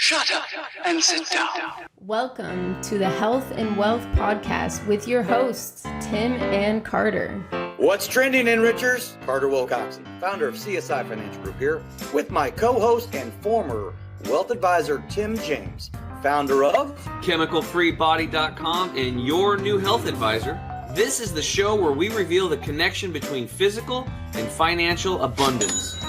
Shut up and sit down. Welcome to the Health and Wealth Podcast with your hosts, Tim and Carter. What's trending, Enrichers? Carter 𝙃𝙚𝙧𝙚, founder of CSI Financial Group here, with my co-host and former wealth advisor, Tim James, founder of 𝙃𝙚𝙧𝙚𝙧.com and your new health advisor. This is the show where we reveal the connection between physical and financial abundance.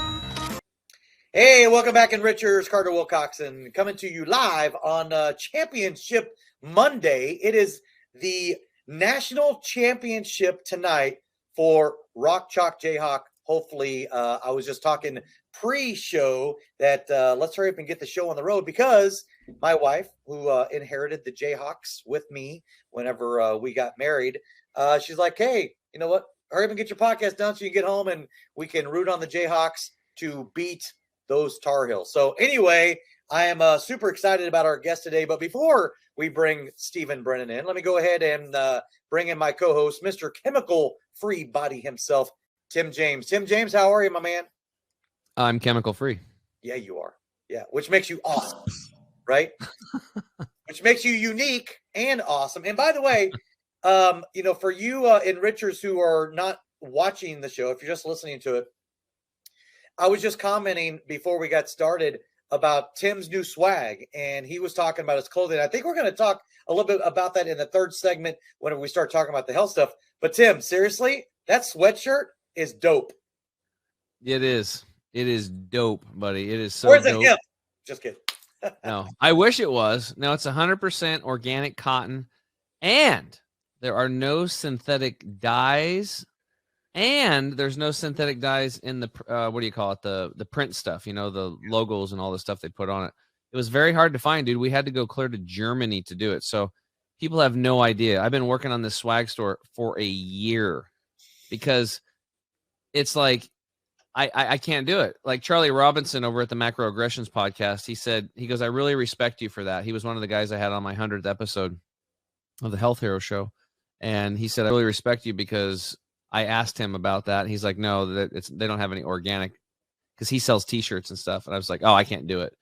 Hey, welcome back, Enrichers. Carter 𝙃𝙃𝙧𝙚 coming to you live on Championship Monday. It is the national championship tonight for Rock Chalk Jayhawk. Hopefully, I was just talking pre-show that let's hurry up and get the show on the road, because my wife, who inherited the Jayhawks with me whenever we got married, she's like, hey, you know what? Hurry up and get your podcast done so you can get home and we can root on the Jayhawks to beat those Tar Heels. So anyway, I am super excited about our guest today. But before we bring Stephen Brennan in, let me go ahead and bring in my co-host, Mr. Chemical-Free Body himself, Tim James. Tim James, how are you, my man? I'm chemical-free. Yeah, you are. Yeah, which makes you awesome, right? Which makes you unique and awesome. And by the way, you know, for you enrichers who are not watching the show, if you're just listening to it, I was just commenting before we got started about Tim's new swag, and he was talking about his clothing. I think we're going to talk a little bit about that in the third segment when we start talking about the health stuff. But Tim, seriously, that sweatshirt is dope. It is. It is dope, buddy. It is so Where's dope. it? Just kidding. No, I wish it was. No, it's 100% organic cotton, and there are no synthetic dyes. And there's no synthetic dyes in the, what do you call it? The print stuff, you know, the logos and all the stuff they put on it. It was very hard to find, dude. We had to go clear to Germany to do it. So people have no idea. I've been working on this swag store for a year because it's like, I can't do it. Like Charlie Robinson over at the Macroaggressions podcast, he goes, I really respect you for that. He was one of the guys I had on my 100th episode of the Health Hero Show. And he said, I really respect you because I asked him about that. He's like, no, they don't have any organic, because he sells t-shirts and stuff. And I was like, oh, I can't do it.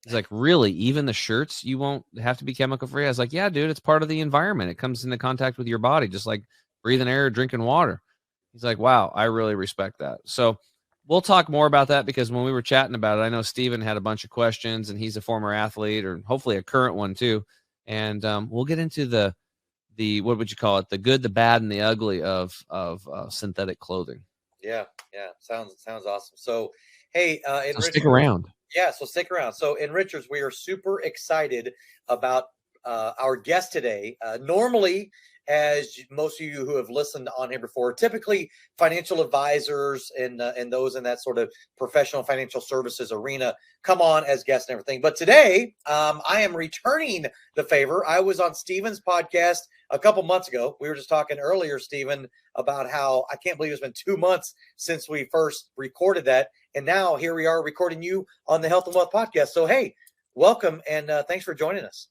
He's like, really? Even the shirts, you won't have to be chemical free? I was like, yeah, dude, it's part of the environment. It comes into contact with your body, just like breathing air, drinking water. He's like, wow, I really respect that. So we'll talk more about that, because when we were chatting about it, I know Steven had a bunch of questions, and he's a former athlete, or hopefully a current one too. And we'll get into the what would you call it? The good, the bad, and the ugly of synthetic clothing. Yeah. Sounds awesome. So, hey, so stick around. Yeah, so stick around. So, Enrichers, we are super excited about our guest today. Normally, as most of you who have listened on here before, typically financial advisors and those in that sort of professional financial services arena come on as guests and everything. But today, I am returning the favor. I was on Steven's podcast a couple months ago. We were just talking earlier, Steven, about how I can't believe it's been 2 months since we first recorded that. And now here we are recording you on the Health and Wealth podcast. So, hey, welcome. And thanks for joining us.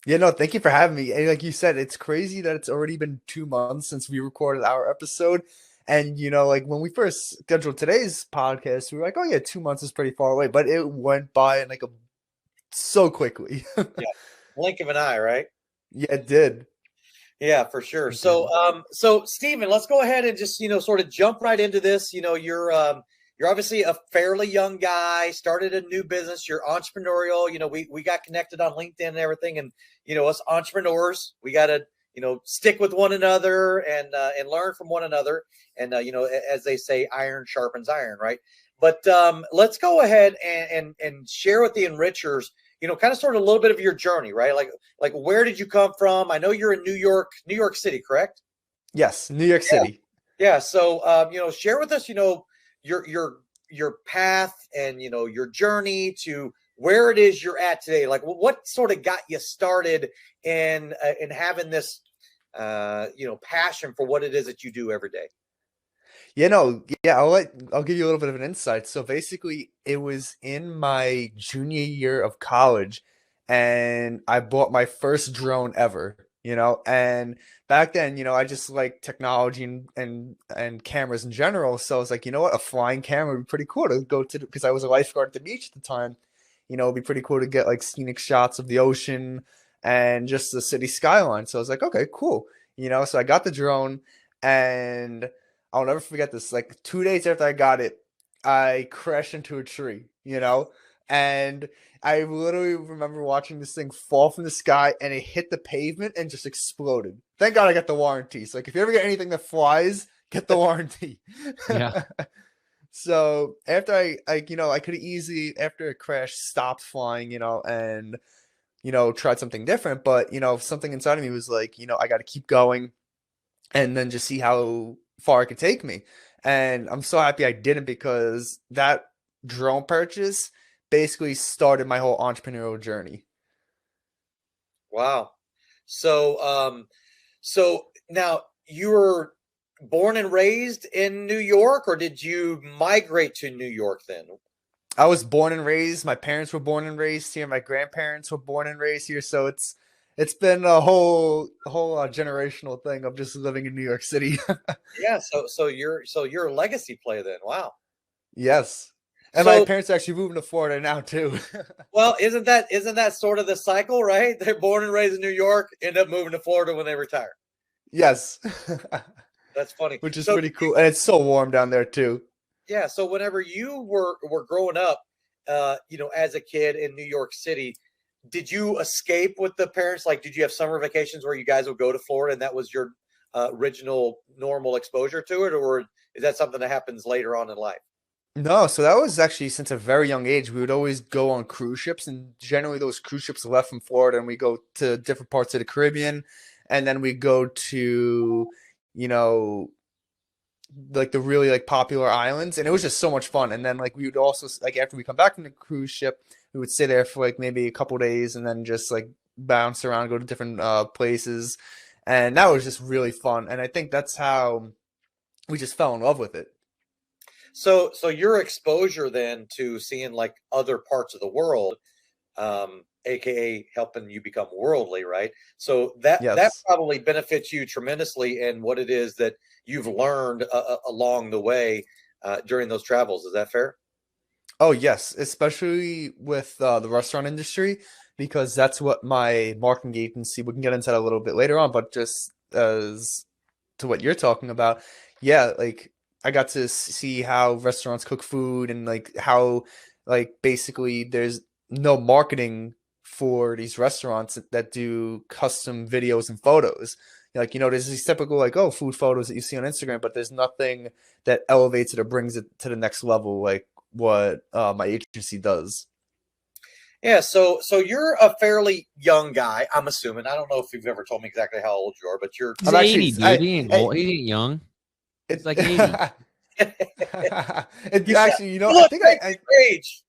Yeah, no, thank you for having me. And like you said, it's crazy that it's already been 2 months since we recorded our episode. And, you know, like when we first scheduled today's podcast, we were like, oh, yeah, 2 months is pretty far away. But it went by in so quickly. Yeah, blink of an eye, right? Yeah, it did. Yeah, for sure. So, Stephen, let's go ahead and just, sort of jump right into this. You're obviously a fairly young guy, started a new business. You're entrepreneurial. We got connected on LinkedIn and everything. And, us entrepreneurs, we got to, stick with one another and learn from one another. And, as they say, iron sharpens iron, right? But let's go ahead and share with the enrichers, kind of sort of a little bit of your journey, right? Like where did you come from? I know you're in New York City, correct? Yes, New York City. Yeah. So, share with us, your path and, your journey to where it is you're at today. Like what sort of got you started in having this, passion for what it is that you do every day? I'll give you a little bit of an insight. So basically it was in my junior year of college and I bought my first drone ever, and back then, I just like technology and cameras in general. So I was like, you know what, a flying camera would be pretty cool to go to, because I was a lifeguard at the beach at the time. you know, it'd be pretty cool to get like scenic shots of the ocean and just the city skyline. So I was like, okay, cool. You know, so I got the drone, and I'll never forget this. Like 2 days after I got it, I crashed into a tree, you know, and I literally remember watching this thing fall from the sky, and it hit the pavement and just exploded. Thank God I got the warranty. So like, if you ever get anything that flies, get the warranty. Yeah. So after you know, I could have easily, after it crashed, stopped flying, you know, and, you know, tried something different. But, you know, something inside of me was like, you know, I got to keep going and then just see how far it could take me. And I'm so happy I didn't, because that drone purchase basically started my whole entrepreneurial journey. Wow. So now you were born and raised in New York, or did you migrate to New York then? I was born and raised. My parents were born and raised here. My grandparents were born and raised here. So it's been a whole generational thing of just living in New York City. Yeah. So you're a legacy play then. Wow. Yes. And So, my parents are actually moving to Florida now too. well, isn't that sort of the cycle, right? They're born and raised in New York, end up moving to Florida when they retire. Yes. That's funny. Which is So pretty cool. And it's so warm down there too. yeah. So whenever you were growing up, you know, as a kid in New York City, did you escape with the parents? Like, did you have summer vacations where you guys would go to Florida and that was your original normal exposure to it, or is that something that happens later on in life? No, so that was actually since a very young age. We would always go on cruise ships, and generally those cruise ships left from Florida, and we go to different parts of the Caribbean, and then we go to, you know, like the really like popular islands, and it was just so much fun. And then like we would also like, after we come back from the cruise ship, we would stay there for like maybe a couple days, and then just like bounce around, go to different places, and that was just really fun. And I think that's how we just fell in love with it. So your exposure then to seeing like other parts of the world, aka helping you become worldly, right? So that Yes. probably benefits you tremendously in what it is that you've learned along the way during those travels. Is that fair? Oh, yes, especially with the restaurant industry, because that's what my marketing agency, we can get into that a little bit later on, but just as to what you're talking about, yeah, like I got to see how restaurants cook food, and like how like basically there's no marketing for these restaurants that do custom videos and photos. Like, you know, there's these typical like, oh, food photos that you see on Instagram, but there's nothing that elevates it or brings it to the next level like what my agency does. Yeah. So you're a fairly young guy, I'm assuming. I don't know if you've ever told me exactly how old you are, but you're He's I'm actually 80, dude. I, He ain't I, old. He ain't young. it, It's like 80. it you actually, you know, I look think like I your age.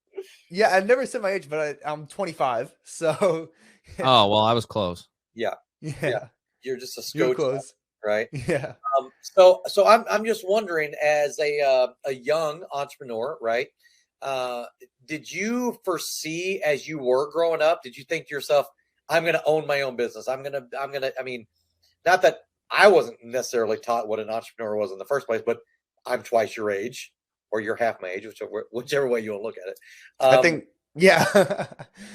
yeah, I never said my age, but I'm 25. So Oh, well, I was close. Yeah. yeah, You're just a you're scotch, close. right? Yeah. So I'm just wondering, as a young entrepreneur, right? Did you foresee as you were growing up? Did you think to yourself, "I'm going to own my own business. I'm gonna." I mean, not that I wasn't necessarily taught what an entrepreneur was in the first place, but I'm twice your age, or you're half my age, whichever way you want to look at it. I think yeah.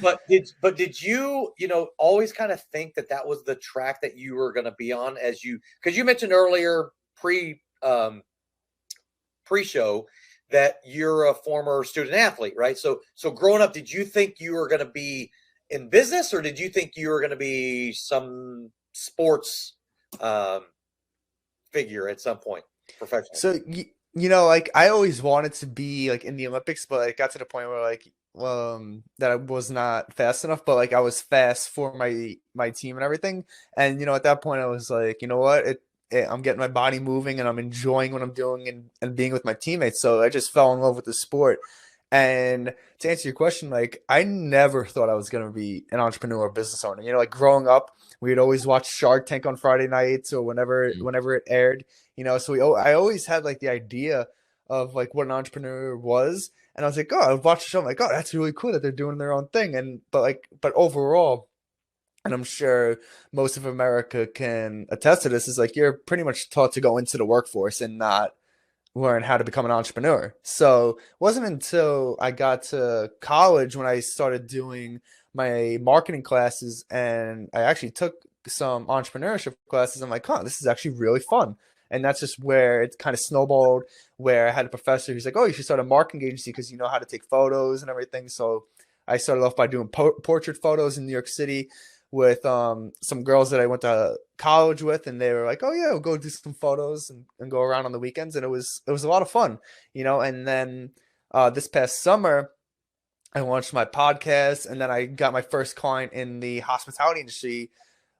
But did you always kind of think that that was the track that you were going to be on, as you, because you mentioned earlier pre-show that you're a former student athlete, right? So growing up, did you think you were going to be in business, or did you think you were going to be some sports figure at some point professionally? So you know, like I always wanted to be like in the Olympics, but it got to the point where like that I was not fast enough, but like I was fast for my team and everything. And you know, at that point I was like, you know what? I'm getting my body moving, and I'm enjoying what I'm doing, and being with my teammates. So I just fell in love with the sport. And to answer your question, like I never thought I was going to be an entrepreneur or business owner. You know, like growing up, we'd always watch Shark Tank on Friday nights or whenever it aired, you know, so I always had like the idea of like what an entrepreneur was. And I was like, oh, I would watch the show. I'm like, oh, that's really cool that they're doing their own thing. And but overall, and I'm sure most of America can attest to this, is like you're pretty much taught to go into the workforce and not learn how to become an entrepreneur. So it wasn't until I got to college when I started doing my marketing classes, and I actually took some entrepreneurship classes. I'm like, huh, this is actually really fun. And that's just where it kind of snowballed, where I had a professor who's like, oh, you should start a marketing agency because you know how to take photos and everything. So I started off by doing portrait photos in New York City with some girls that I went to college with, and they were like, oh yeah, we'll go do some photos and go around on the weekends. And it was a lot of fun, you know. And then this past summer I launched my podcast, and then I got my first client in the hospitality industry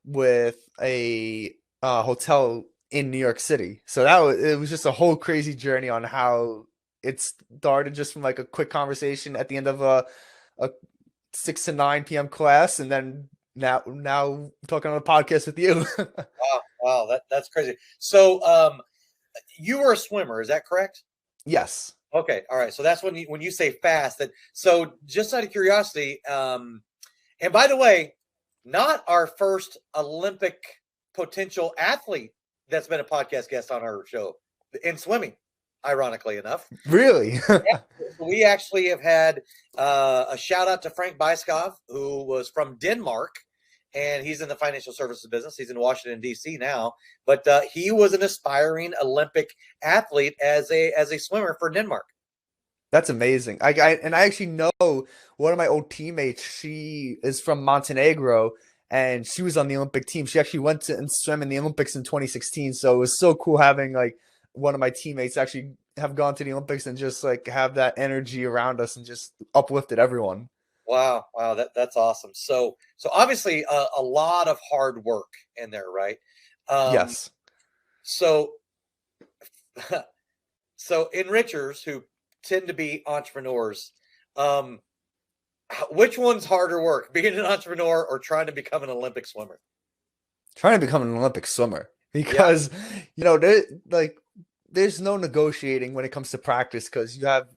with a hotel in New York City. So it was just a whole crazy journey on how it started, just from like a quick conversation at the end of a 6 to 9 p.m. class, and then now talking on a podcast with you. Wow, that's crazy. So you were a swimmer, is that correct? Yes. Okay, all right. So that's when you say fast. That so just out of curiosity, and by the way, not our first Olympic potential athlete that's been a podcast guest on our show in swimming, ironically enough. Really? Yeah, we actually have had a shout out to Frank Byskov, who was from Denmark, and he's in the financial services business. He's in Washington, D.C. now, but he was an aspiring Olympic athlete as a swimmer for Denmark. That's amazing. I actually know one of my old teammates. She is from Montenegro, and she was on the Olympic team. She actually went to and swam in the Olympics in 2016. So it was so cool having like one of my teammates actually have gone to the Olympics and just like have that energy around us and just uplifted everyone. Wow, that's awesome. So obviously a lot of hard work in there, right? Yes. So enrichers who tend to be entrepreneurs, which one's harder work, being an entrepreneur or trying to become an Olympic swimmer? Trying to become an Olympic swimmer, because you know, there's no negotiating when it comes to practice, because you have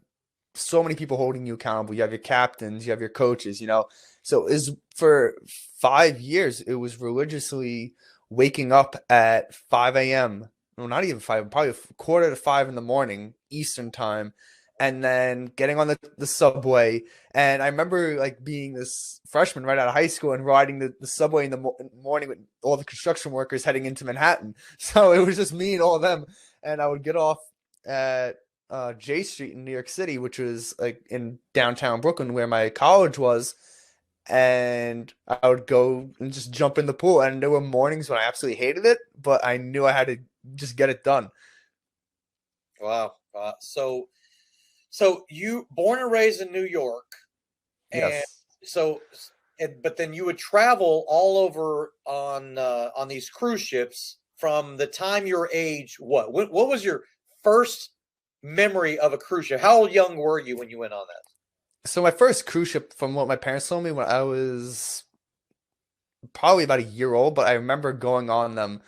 so many people holding you accountable. You have your captains, you have your coaches, you know. So for 5 years, it was religiously waking up at 5 a.m. No, not even 5, probably 4:45 in the morning Eastern time, and then getting on the subway. And I remember like being this freshman right out of high school and riding the subway in the morning with all the construction workers heading into Manhattan. So it was just me and all of them. And I would get off at J Street in New York City, which was like in downtown Brooklyn where my college was. And I would go and just jump in the pool. And there were mornings when I absolutely hated it, but I knew I had to just get it done. Wow. So you born and raised in New York, and Yes. but then you would travel all over on these cruise ships from the time your age. What was your first memory of a cruise ship? How young were you when you went on that? So my first cruise ship, from what my parents told me, when I was probably about a year old, but I remember going on them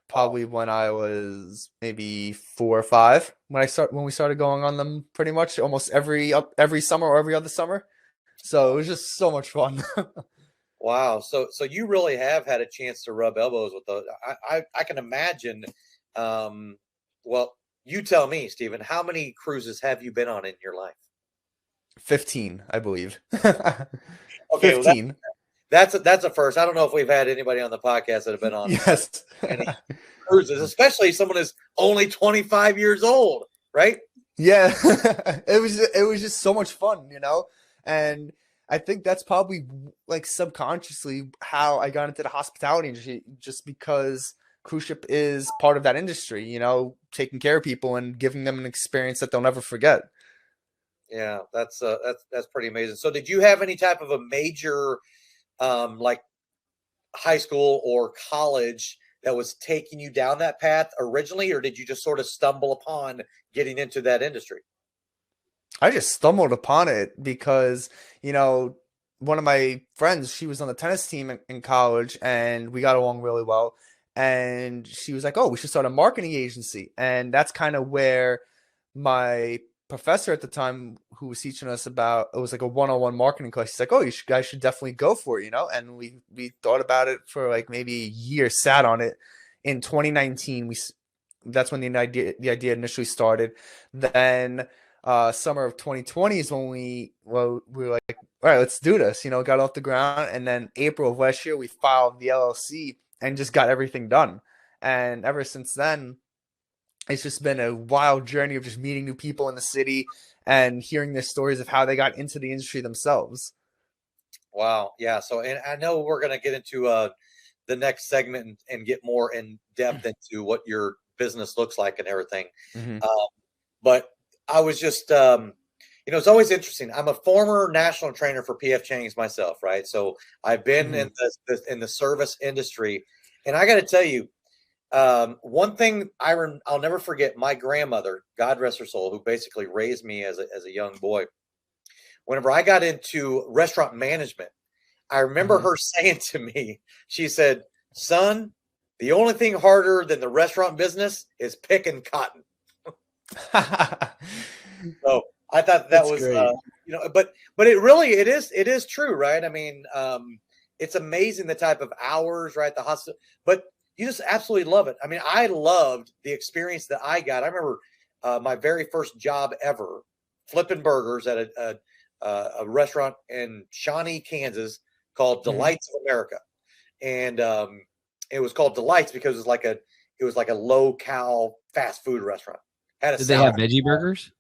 probably when I was maybe 4 or 5, when we started going on them pretty much almost every summer or every other summer. So it was just so much fun. Wow. So you really have had a chance to rub elbows with those. I can imagine. Well, you tell me, Stephen, how many cruises have you been on in your life? 15, I believe. Okay, 15. Well, that's a first. I don't know if we've had anybody on the podcast that have been on Yes. any cruises, especially someone who's only 25 years old, right? Yeah. It was just so much fun, you know? And I think that's probably like subconsciously how I got into the hospitality industry, just because cruise ship is part of that industry, you know, taking care of people and giving them an experience that they'll never forget. Yeah, that's pretty amazing. So did you have any type of a major like high school or college that was taking you down that path originally, or did you just sort of stumble upon getting into that industry? I just stumbled upon it because, you know, one of my friends, she was on the tennis team in college, and we got along really well. And she was like, oh, we should start a marketing agency. And that's kind of where my professor at the time, who was teaching us about, it was like a one-on-one marketing class. He's like, oh, guys should definitely go for it, you know? And we thought about it for like maybe a year, sat on it. In 2019, that's when the idea initially started. Then summer of 2020 is when we were like, all right, let's do this. You know, got off the ground, and then April of last year we filed the LLC and just got everything done. And ever since then, it's just been a wild journey of just meeting new people in the city and hearing their stories of how they got into the industry themselves. Wow. Yeah. So, and I know we're going to get into the next segment and get more in depth into what your business looks like and everything. But I was just, it's always interesting. I'm a former national trainer for PF Chang's myself, right? So I've been in the service industry, and I got to tell you, one thing I'll never forget. My grandmother, God rest her soul, who basically raised me as a young boy. Whenever I got into restaurant management, I remember her saying to me, she said, "Son, the only thing harder than the restaurant business is picking cotton." So I thought that was, but it is true, right? I mean, it's amazing the type of hours, right? The hustle, but you just absolutely love it. I mean, I loved the experience that I got. I remember my very first job ever, flipping burgers at a restaurant in Shawnee, Kansas, called Delights of America, and it was called Delights because it was like a low cal fast food restaurant. Did they have veggie burgers?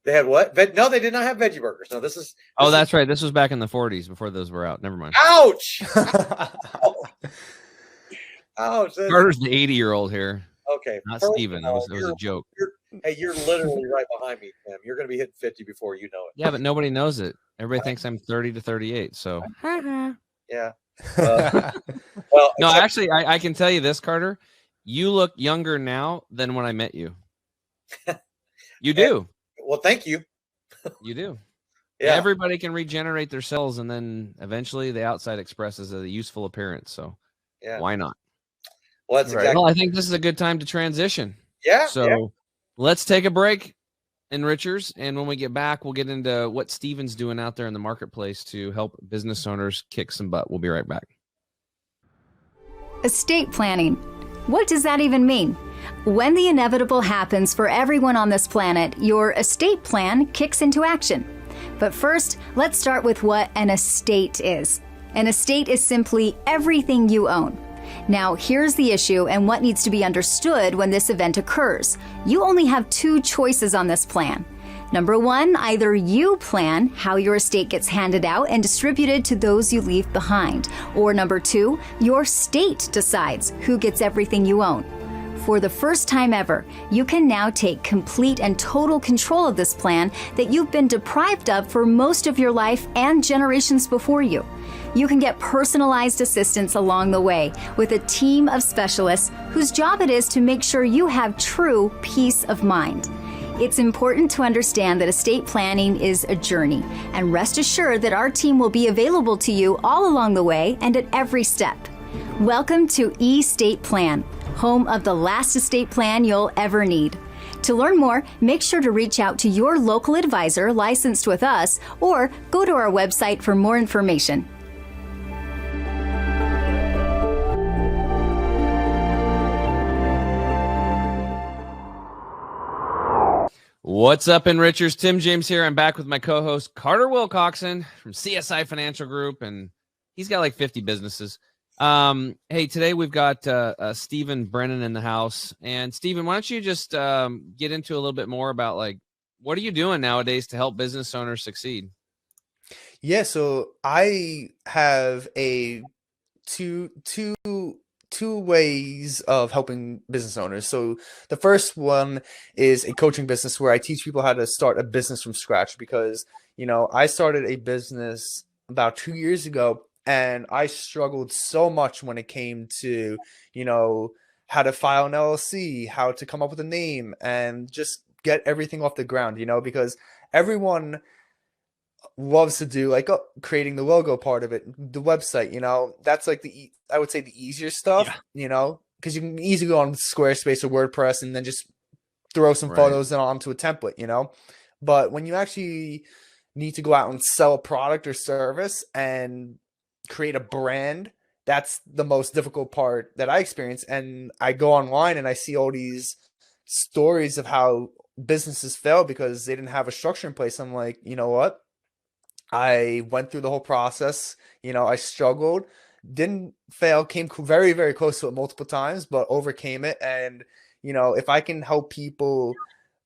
They had what? No, they did not have veggie burgers. No, this that's right. This was back in the 40s before those were out. Never mind. Ouch! Ouch! Carter's the 80-year-old here. Okay, not Steven. It was a joke. You're literally right behind me, Tim. You're going to be hitting 50 before you know it. Yeah, but nobody knows it. Everybody thinks I'm 30 to 38. So yeah. Well, no, actually, I can tell you this, Carter. You look younger now than when I met you. You do. Well, thank you. You do. Yeah. Everybody can regenerate their cells, and then eventually the outside expresses a useful appearance. So why not? Well, that's exactly. Well, I think this is a good time to transition. Yeah. So let's take a break, Enrichers, and when we get back, we'll get into what Steven's doing out there in the marketplace to help business owners kick some butt. We'll be right back. Estate planning. What does that even mean? When the inevitable happens for everyone on this planet, your estate plan kicks into action. But first, let's start with what an estate is. An estate is simply everything you own. Now, here's the issue and what needs to be understood when this event occurs. You only have two choices on this plan. Number one, either you plan how your estate gets handed out and distributed to those you leave behind. Or number two, your state decides who gets everything you own. For the first time ever, you can now take complete and total control of this plan that you've been deprived of for most of your life and generations before you. You can get personalized assistance along the way with a team of specialists whose job it is to make sure you have true peace of mind. It's important to understand that estate planning is a journey, and rest assured that our team will be available to you all along the way and at every step. Welcome to eState Plan, home of the last estate plan you'll ever need. To learn more, make sure to reach out to your local advisor licensed with us or go to our website for more information. What's up, Enrichers? Tim James here. I'm back with my co-host Carter Wilcoxon from CSI Financial Group, and he's got like 50 businesses. Hey, today we've got Steven Brennan in the house. And Steven, why don't you just get into a little bit more about like what are you doing nowadays to help business owners succeed? Yeah, so I have a two ways of helping business owners. So the first one is a coaching business where I teach people how to start a business from scratch because, you know, I started a business about 2 years ago and I struggled so much when it came to, you know, how to file an LLC, how to come up with a name and just get everything off the ground, you know, because everyone loves to do like creating the logo part of it, the website, you know, that's like I would say the easier stuff, you know, because you can easily go on Squarespace or WordPress and then just throw some photos onto a template, you know. But when you actually need to go out and sell a product or service and create a brand, that's the most difficult part that I experience. And I go online and I see all these stories of how businesses fail because they didn't have a structure in place. I'm like, you know what? I went through the whole process. You know, I struggled, didn't fail, came very, very close to it multiple times, but overcame it. And, you know, if I can help people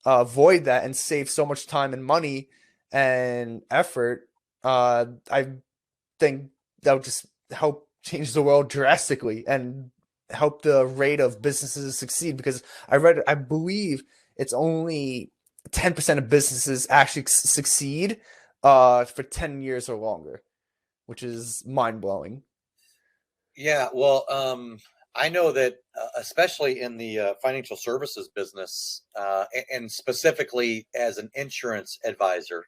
avoid that and save so much time and money and effort, I think that would just help change the world drastically and help the rate of businesses succeed. Because I believe it's only 10% of businesses actually succeed for 10 years or longer, which is mind blowing. Yeah, well, I know that especially in the financial services business, and specifically as an insurance advisor,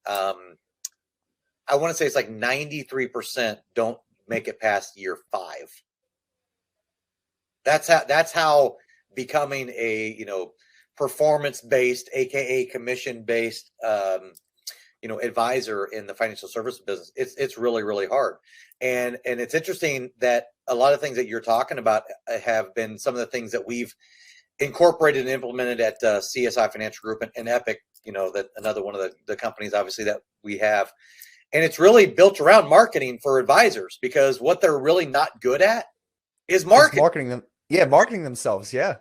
I want to say it's like 93% don't make it past year 5. That's how becoming a, you know, performance based, aka commission based, you know, advisor in the financial services business. It's really, really hard. And it's interesting that a lot of things that you're talking about have been some of the things that we've incorporated and implemented at CSI Financial Group and Epic, you know, that another one of the companies obviously that we have. And it's really built around marketing for advisors, because what they're really not good at is marketing. Marketing them. Yeah, marketing themselves. Yeah.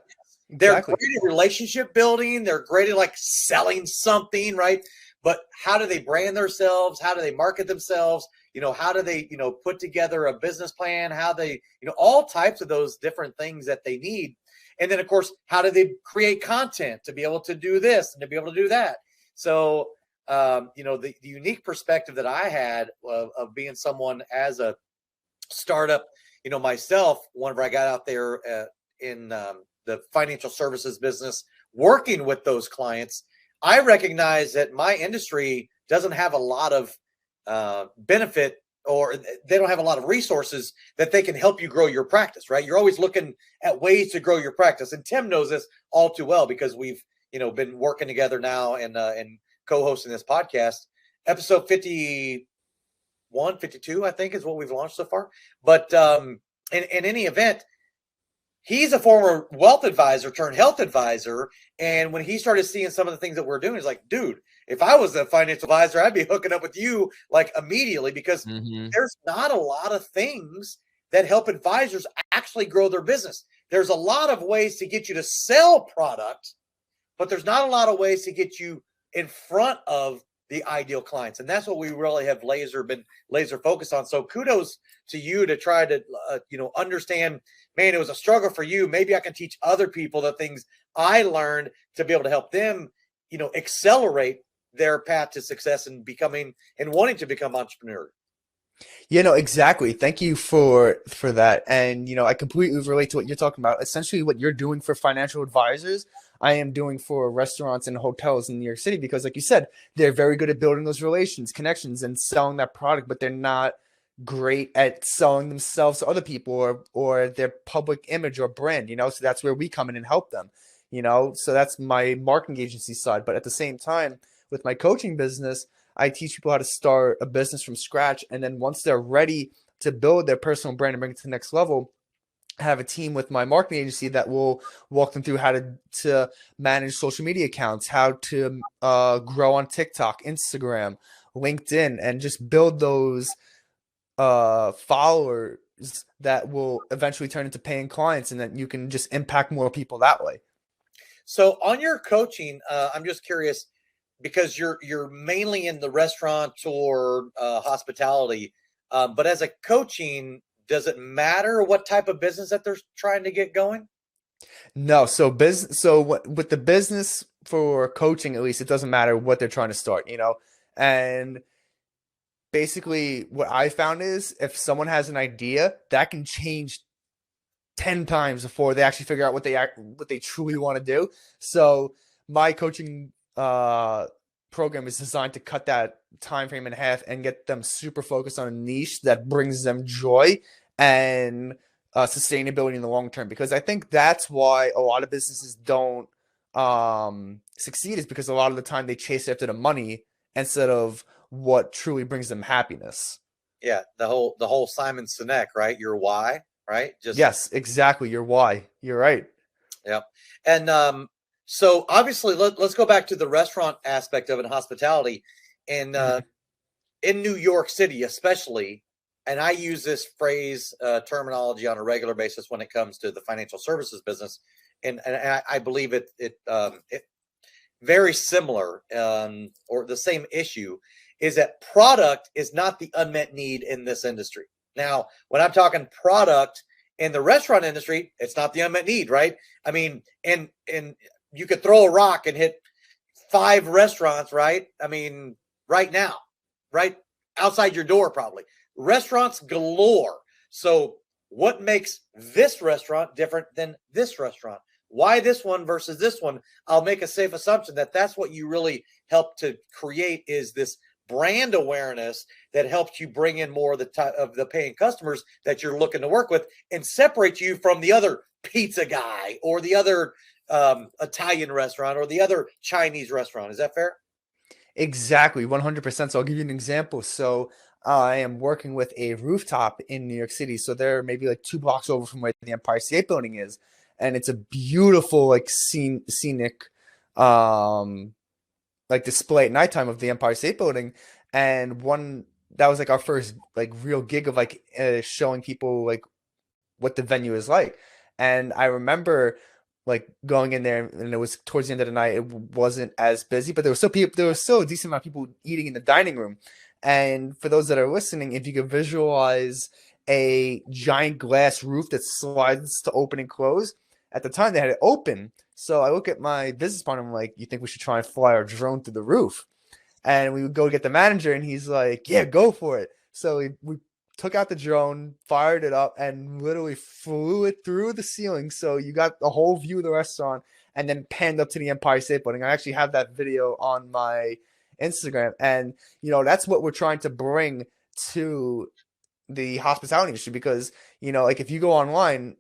They're Exactly. great at relationship building. They're great at like selling something, right? But how do they brand themselves? How do they market themselves? You know, how do they, you know, put together a business plan? How they, you know, all types of those different things that they need. And then, of course, how do they create content to be able to do this and to be able to do that? So, you know, the unique perspective that I had of being someone as a startup, you know, myself, whenever I got out there in the financial services business, working with those clients, I recognize that my industry doesn't have a lot of benefit, or they don't have a lot of resources that they can help you grow your practice, right? You're always looking at ways to grow your practice. And Tim knows this all too well, because we've, you know, been working together now and co-hosting this podcast. Episode 51, 52, I think is what we've launched so far. But in any event, he's a former wealth advisor turned health advisor. And when he started seeing some of the things that we're doing, he's like, dude, if I was a financial advisor, I'd be hooking up with you like immediately, because there's not a lot of things that help advisors actually grow their business. There's a lot of ways to get you to sell product, but there's not a lot of ways to get you in front of the ideal clients. And that's what we really have been laser focused on. So kudos to you to try to, you know, understand, man, it was a struggle for you. Maybe I can teach other people the things I learned to be able to help them, you know, accelerate their path to success and becoming and wanting to become entrepreneurs. You know, exactly. Thank you for that. And, you know, I completely relate to what you're talking about. Essentially what you're doing for financial advisors, I am doing for restaurants and hotels in New York City, because like you said, they're very good at building those connections and selling that product, but they're not great at selling themselves to other people or their public image or brand, you know? So that's where we come in and help them, you know? So that's my marketing agency side. But at the same time, with my coaching business, I teach people how to start a business from scratch. And then once they're ready to build their personal brand and bring it to the next level, I have a team with my marketing agency that will walk them through how to manage social media accounts, how to grow on TikTok, Instagram, LinkedIn, and just build those followers that will eventually turn into paying clients, and then you can just impact more people that way. So on your coaching, I'm just curious, because you're mainly in the restaurant or hospitality, but as a coaching, does it matter what type of business that they're trying to get going? No. So with the business for coaching, at least, it doesn't matter what they're trying to start, you know, and basically what I found is if someone has an idea, that can change 10 times before they actually figure out what they truly want to do. So my coaching program is designed to cut that time frame in half and get them super focused on a niche that brings them joy and sustainability in the long term. Because I think that's why a lot of businesses don't succeed, is because a lot of the time they chase after the money instead of what truly brings them happiness. Yeah, the whole Simon Sinek, right? Your why, right? Yes, exactly. Your why. You're right. Yeah. And So obviously, let's go back to the restaurant aspect of it, hospitality, and in New York City, especially. And I use this phrase terminology on a regular basis when it comes to the financial services business, and I believe it very similar or the same issue is that product is not the unmet need in this industry. Now, when I'm talking product in the restaurant industry, it's not the unmet need, right? I mean, and you could throw a rock and hit 5 restaurants, right? I mean, right now, right outside your door, probably. Restaurants galore. So what makes this restaurant different than this restaurant? Why this one versus this one? I'll make a safe assumption that that's what you really help to create, is this brand awareness that helps you bring in more of the paying customers that you're looking to work with, and separate you from the other pizza guy or the other Italian restaurant or the other Chinese restaurant. Is that fair? Exactly, 100%. So I'll give you an example. So I am working with a rooftop in New York City. So they're maybe like 2 blocks over from where the Empire State Building is. And it's a beautiful, like scenic, like display at nighttime of the Empire State Building. And that was like our first like real gig of like showing people like what the venue is like. And I remember like going in there, and it was towards the end of the night. It wasn't as busy, but there was still a decent amount of people eating in the dining room. And for those that are listening, if you could visualize a giant glass roof that slides to open and close, at the time they had it open. So I look at my business partner, I'm like, you think we should try and fly our drone through the roof? And we would go get the manager, and he's like, yeah, go for it. So we took out the drone, fired it up, and literally flew it through the ceiling. So you got the whole view of the restaurant, and then panned up to the Empire State Building. I actually have that video on my Instagram. And, you know, that's what we're trying to bring to the hospitality industry, because, you know, like if you go online,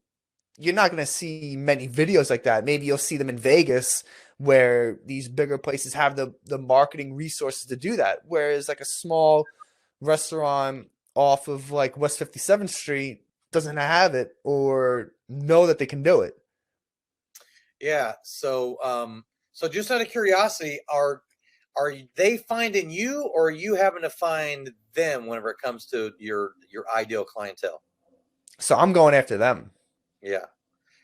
you're not going to see many videos like that. Maybe you'll see them in Vegas, where these bigger places have the marketing resources to do that. Whereas like a small restaurant off of like West 57th Street doesn't have it or know that they can do it. Yeah. So, so just out of curiosity, are they finding you, or are you having to find them whenever it comes to your ideal clientele? So I'm going after them. Yeah.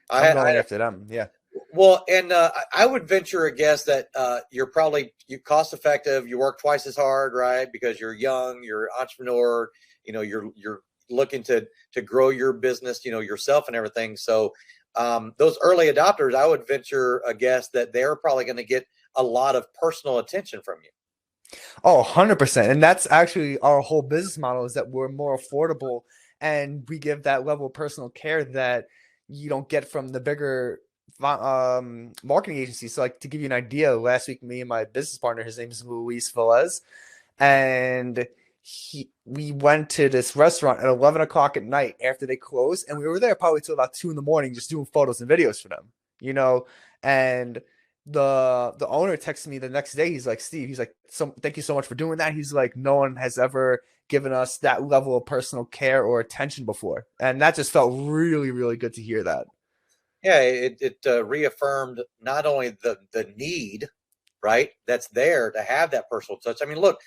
I'm going after them. Yeah. Well, and I would venture a guess that you're cost effective. You work twice as hard, right? Because you're young, you're an entrepreneur, you know, you're looking to grow your business, you know, yourself and everything. So those early adopters, I would venture a guess that they're probably going to get a lot of personal attention from you. Oh, 100%. And that's actually our whole business model, is that we're more affordable, and we give that level of personal care that you don't get from the bigger marketing agencies. So like, to give you an idea, last week, me and my business partner, his name is 𝙃𝙚𝙧𝙚𝙚, and we went to this restaurant at 11 o'clock at night after they closed, and we were there probably till about 2 in the morning just doing photos and videos for them, you know. And the owner texted me the next day. He's like, Steve, he's like, thank you so much for doing that. He's like, no one has ever given us that level of personal care or attention before. And that just felt really, really good to hear that. Yeah, it reaffirmed not only the need, right, that's there to have that personal touch. I mean, look,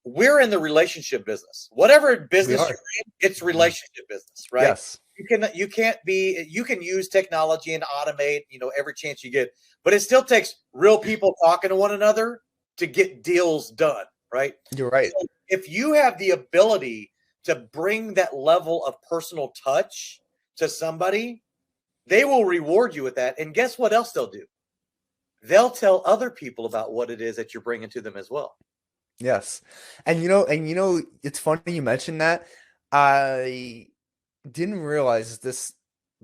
we're in the relationship business. Whatever business you're in, it's relationship business, right? Yes. You can use technology and automate, you know, every chance you get, but it still takes real people talking to one another to get deals done, right? You're right. So if you have the ability to bring that level of personal touch to somebody, they will reward you with that. And guess what else they'll do? They'll tell other people about what it is that you're bringing to them as well. Yes. And you know, it's funny you mentioned that. I didn't realize this,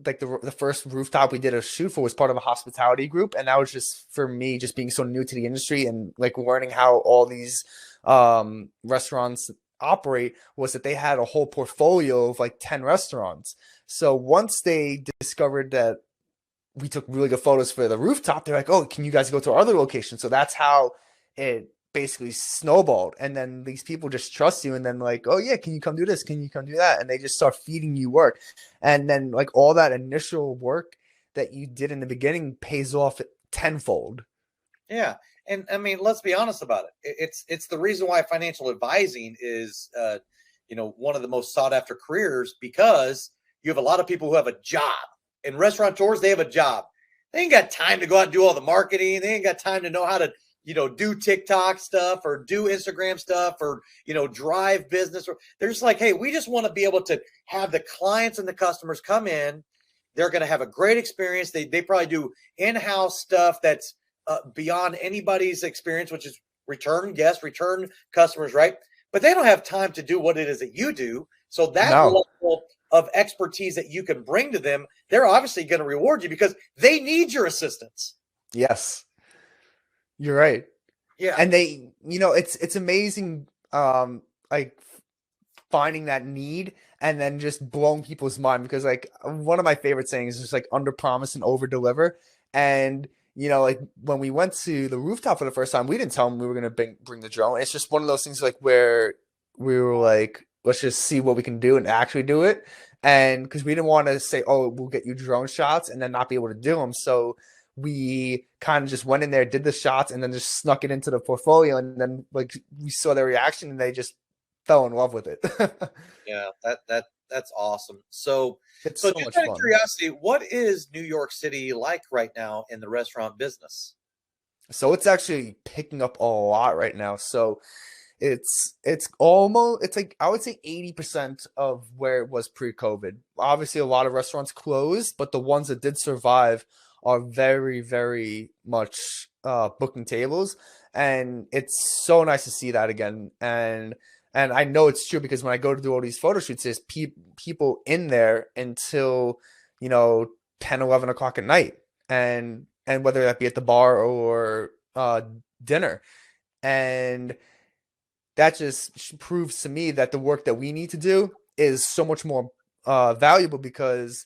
like the first rooftop we did a shoot for was part of a hospitality group. And that was just for me, just being so new to the industry and like learning how all these restaurants operate, was that they had a whole portfolio of like 10 restaurants. So once they discovered that we took really good photos for the rooftop, they're like, oh, can you guys go to our other location? So that's how it basically snowballed. And then these people just trust you, and then like, oh yeah, can you come do this? Can you come do that? And they just start feeding you work. And then like all that initial work that you did in the beginning pays off tenfold. Yeah. And I mean, let's be honest about it. It's the reason why financial advising is, one of the most sought after careers, because you have a lot of people who have a job, and restaurateurs, they have a job. They ain't got time to go out and do all the marketing. They ain't got time to know how to, do TikTok stuff or do Instagram stuff or, drive business. They're just like, hey, we just want to be able to have the clients and the customers come in. They're going to have a great experience. They probably do in-house stuff that's beyond anybody's experience, which is return guests, return customers, right? But they don't have time to do what it is that you do. So that level of expertise that you can bring to them, they're obviously going to reward you because they need your assistance. Yes, you're right. Yeah. And they, it's amazing, like finding that need and then just blowing people's mind, because like one of my favorite sayings is just like under promise and over deliver. And like when we went to the rooftop for the first time, we didn't tell them we were going to bring the drone. It's just one of those things like where we were like, let's just see what we can do and actually do it. And because we didn't want to say, oh, we'll get you drone shots and then not be able to do them. So we kind of just went in there, did the shots, and then just snuck it into the portfolio. And then like we saw their reaction and they just fell in love with it. Yeah, that's awesome. So It's so so just much out of fun. curiosity, what is New York City like right now in the restaurant business? So it's actually picking up a lot right now. So it's like I would say 80% of where it was pre-COVID. Obviously, a lot of restaurants closed, but the ones that did survive are very, very much booking tables, and it's so nice to see that again. And I know it's true because when I go to do all these photo shoots, there's people in there until 10, 11 o'clock at night, and whether that be at the bar or dinner, and that just proves to me that the work that we need to do is so much more valuable, because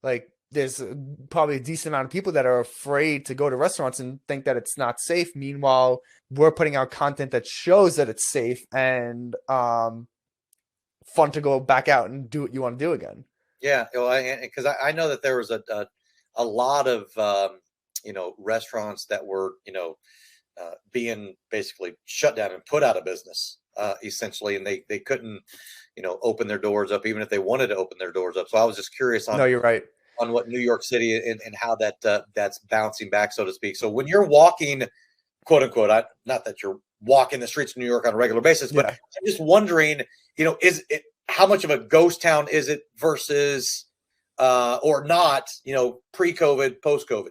like there's probably a decent amount of people that are afraid to go to restaurants and think that it's not safe. Meanwhile, we're putting out content that shows that it's safe and fun to go back out and do what you want to do again. Yeah, because I know that there was a lot of restaurants that were being basically shut down and put out of business essentially, and they couldn't open their doors up even if they wanted to open their doors up. So I was just curious on No, you're right. on what New York City and how that's bouncing back, so to speak. So when you're walking, quote unquote, not that you're walking the streets of New York on a regular basis, but Yeah. I'm just wondering, is it, how much of a ghost town is it versus or not, pre-COVID, post-COVID?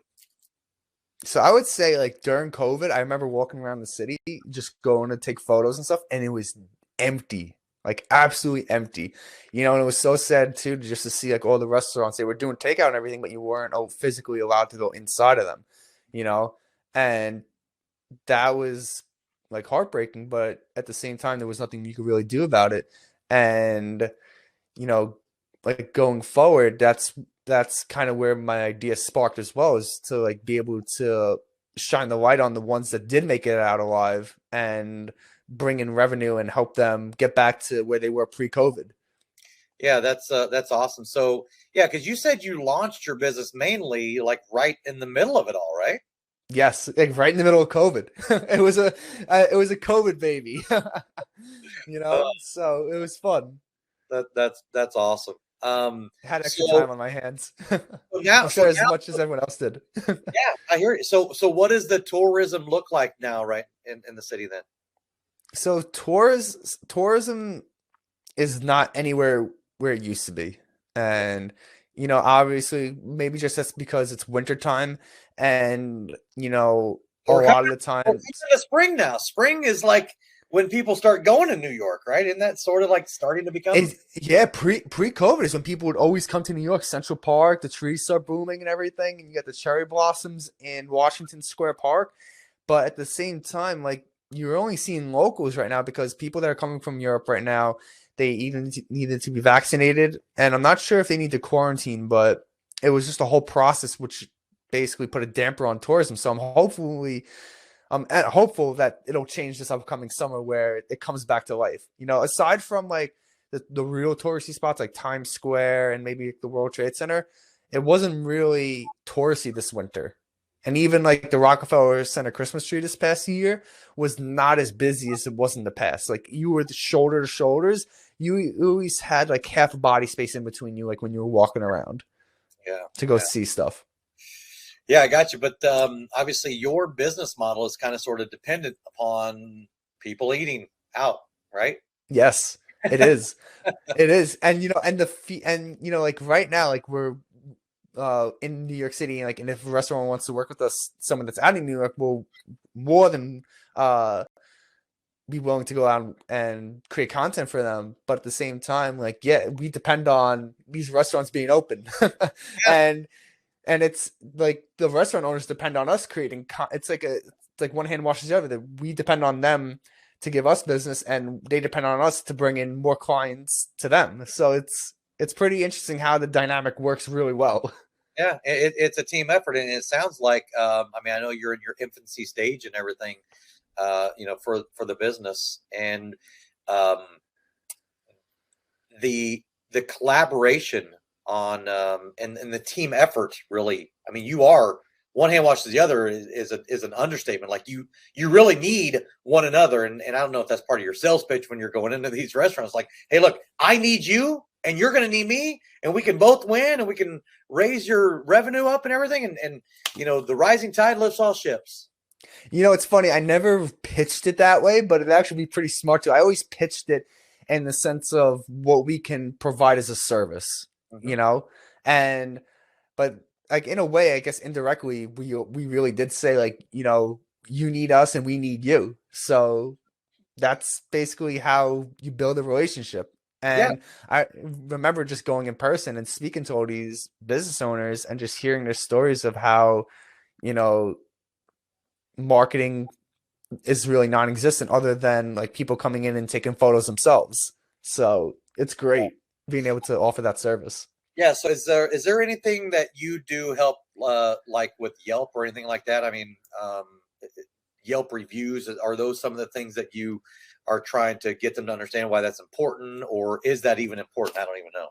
So I would say like during COVID, I remember walking around the city, just going to take photos and stuff, and it was empty, like absolutely empty, and it was so sad too, just to see like all the restaurants, they were doing takeout and everything, but you weren't physically allowed to go inside of them, and that was like heartbreaking, but at the same time, there was nothing you could really do about it. And, like going forward, that's kind of where my idea sparked as well, is to like be able to shine the light on the ones that did make it out alive and bring in revenue and help them get back to where they were pre-COVID. Yeah, that's awesome. So yeah, because you said you launched your business mainly like right in the middle of it all, right? Yes, like right in the middle of COVID. It was a COVID baby, so it was fun. That's awesome. Had extra time on my hands. Now, I'm sure as much as everyone else did. Yeah, I hear you. So what does the tourism look like now, right in the city then? So tourism is not anywhere where it used to be. And, obviously maybe just that's because it's wintertime and, a lot of the time. Well, it's in the spring now. Spring is like when people start going to New York, right? Isn't that sort of like starting to become? Yeah, pre-COVID is when people would always come to New York, Central Park, the trees start booming and everything, and you got the cherry blossoms in Washington Square Park. But at the same time, like you're only seeing locals right now because people that are coming from Europe right now, they even needed to be vaccinated. And I'm not sure if they need to quarantine, but it was just a whole process which basically put a damper on tourism. So I'm hopeful that it'll change this upcoming summer where it comes back to life. Aside from like the real touristy spots like Times Square and maybe the World Trade Center, it wasn't really touristy this winter. And even like the Rockefeller Center Christmas tree this past year was not as busy as it was in the past. Like you were the shoulder to shoulders. You always had like half a body space in between you, like when you were walking around to go see stuff. Yeah, I got you. But obviously your business model is kind of sort of dependent upon people eating out, right? Yes, it is. It is. And, you know, and like right now, like we're in New York City, and if a restaurant wants to work with us, someone that's out in New York will more than be willing to go out and create content for them. But at the same time, like, yeah, we depend on these restaurants being open. and it's like the restaurant owners depend on us creating it's like one hand washes the other, that we depend on them to give us business, and they depend on us to bring in more clients to them. So it's pretty interesting how the dynamic works really well. Yeah, it's a team effort, and it sounds like I mean, I know you're in your infancy stage and everything, you know, for the business, and the collaboration on and the team effort, really. I mean, you are one hand washes the other is an understatement. Like you really need one another, and I don't know if that's part of your sales pitch when you're going into these restaurants. Like, hey, look, I need you, and you're going to need me, and we can both win, and we can raise your revenue up and everything. And you know, the rising tide lifts all ships. You know, it's funny. I never pitched it that way, but it'd actually be pretty smart too. I always pitched it in the sense of what we can provide as a service, you know, but like in a way, I guess indirectly, we really did say, like, you know, you need us and we need you. So that's basically how you build a relationship. And I remember just going in person and speaking to all these business owners and just hearing their stories of how, you know, marketing is really non-existent other than like people coming in and taking photos themselves. So it's great being able to offer that service. Yeah. So is there anything that you do help like with Yelp or anything like that? I mean, Yelp reviews, are those some of the things that you are trying to get them to understand why that's important, or is that even important? I don't even know.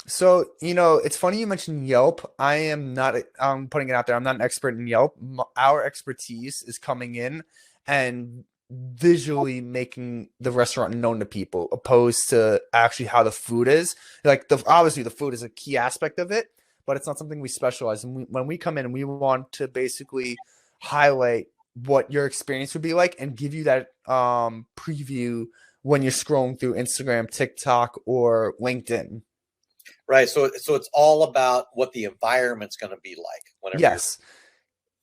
So, you know, it's funny you mentioned Yelp. I am not, I'm putting it out there, I'm not an expert in Yelp. Our expertise is coming in and visually making the restaurant known to people, opposed to actually how the food is. Like, obviously the food is a key aspect of it, but it's not something we specialize in. When we come in, we want to basically highlight what your experience would be like and give you that preview when you're scrolling through Instagram, TikTok, or LinkedIn. Right. So it's all about what the environment's going to be like. Whenever yes,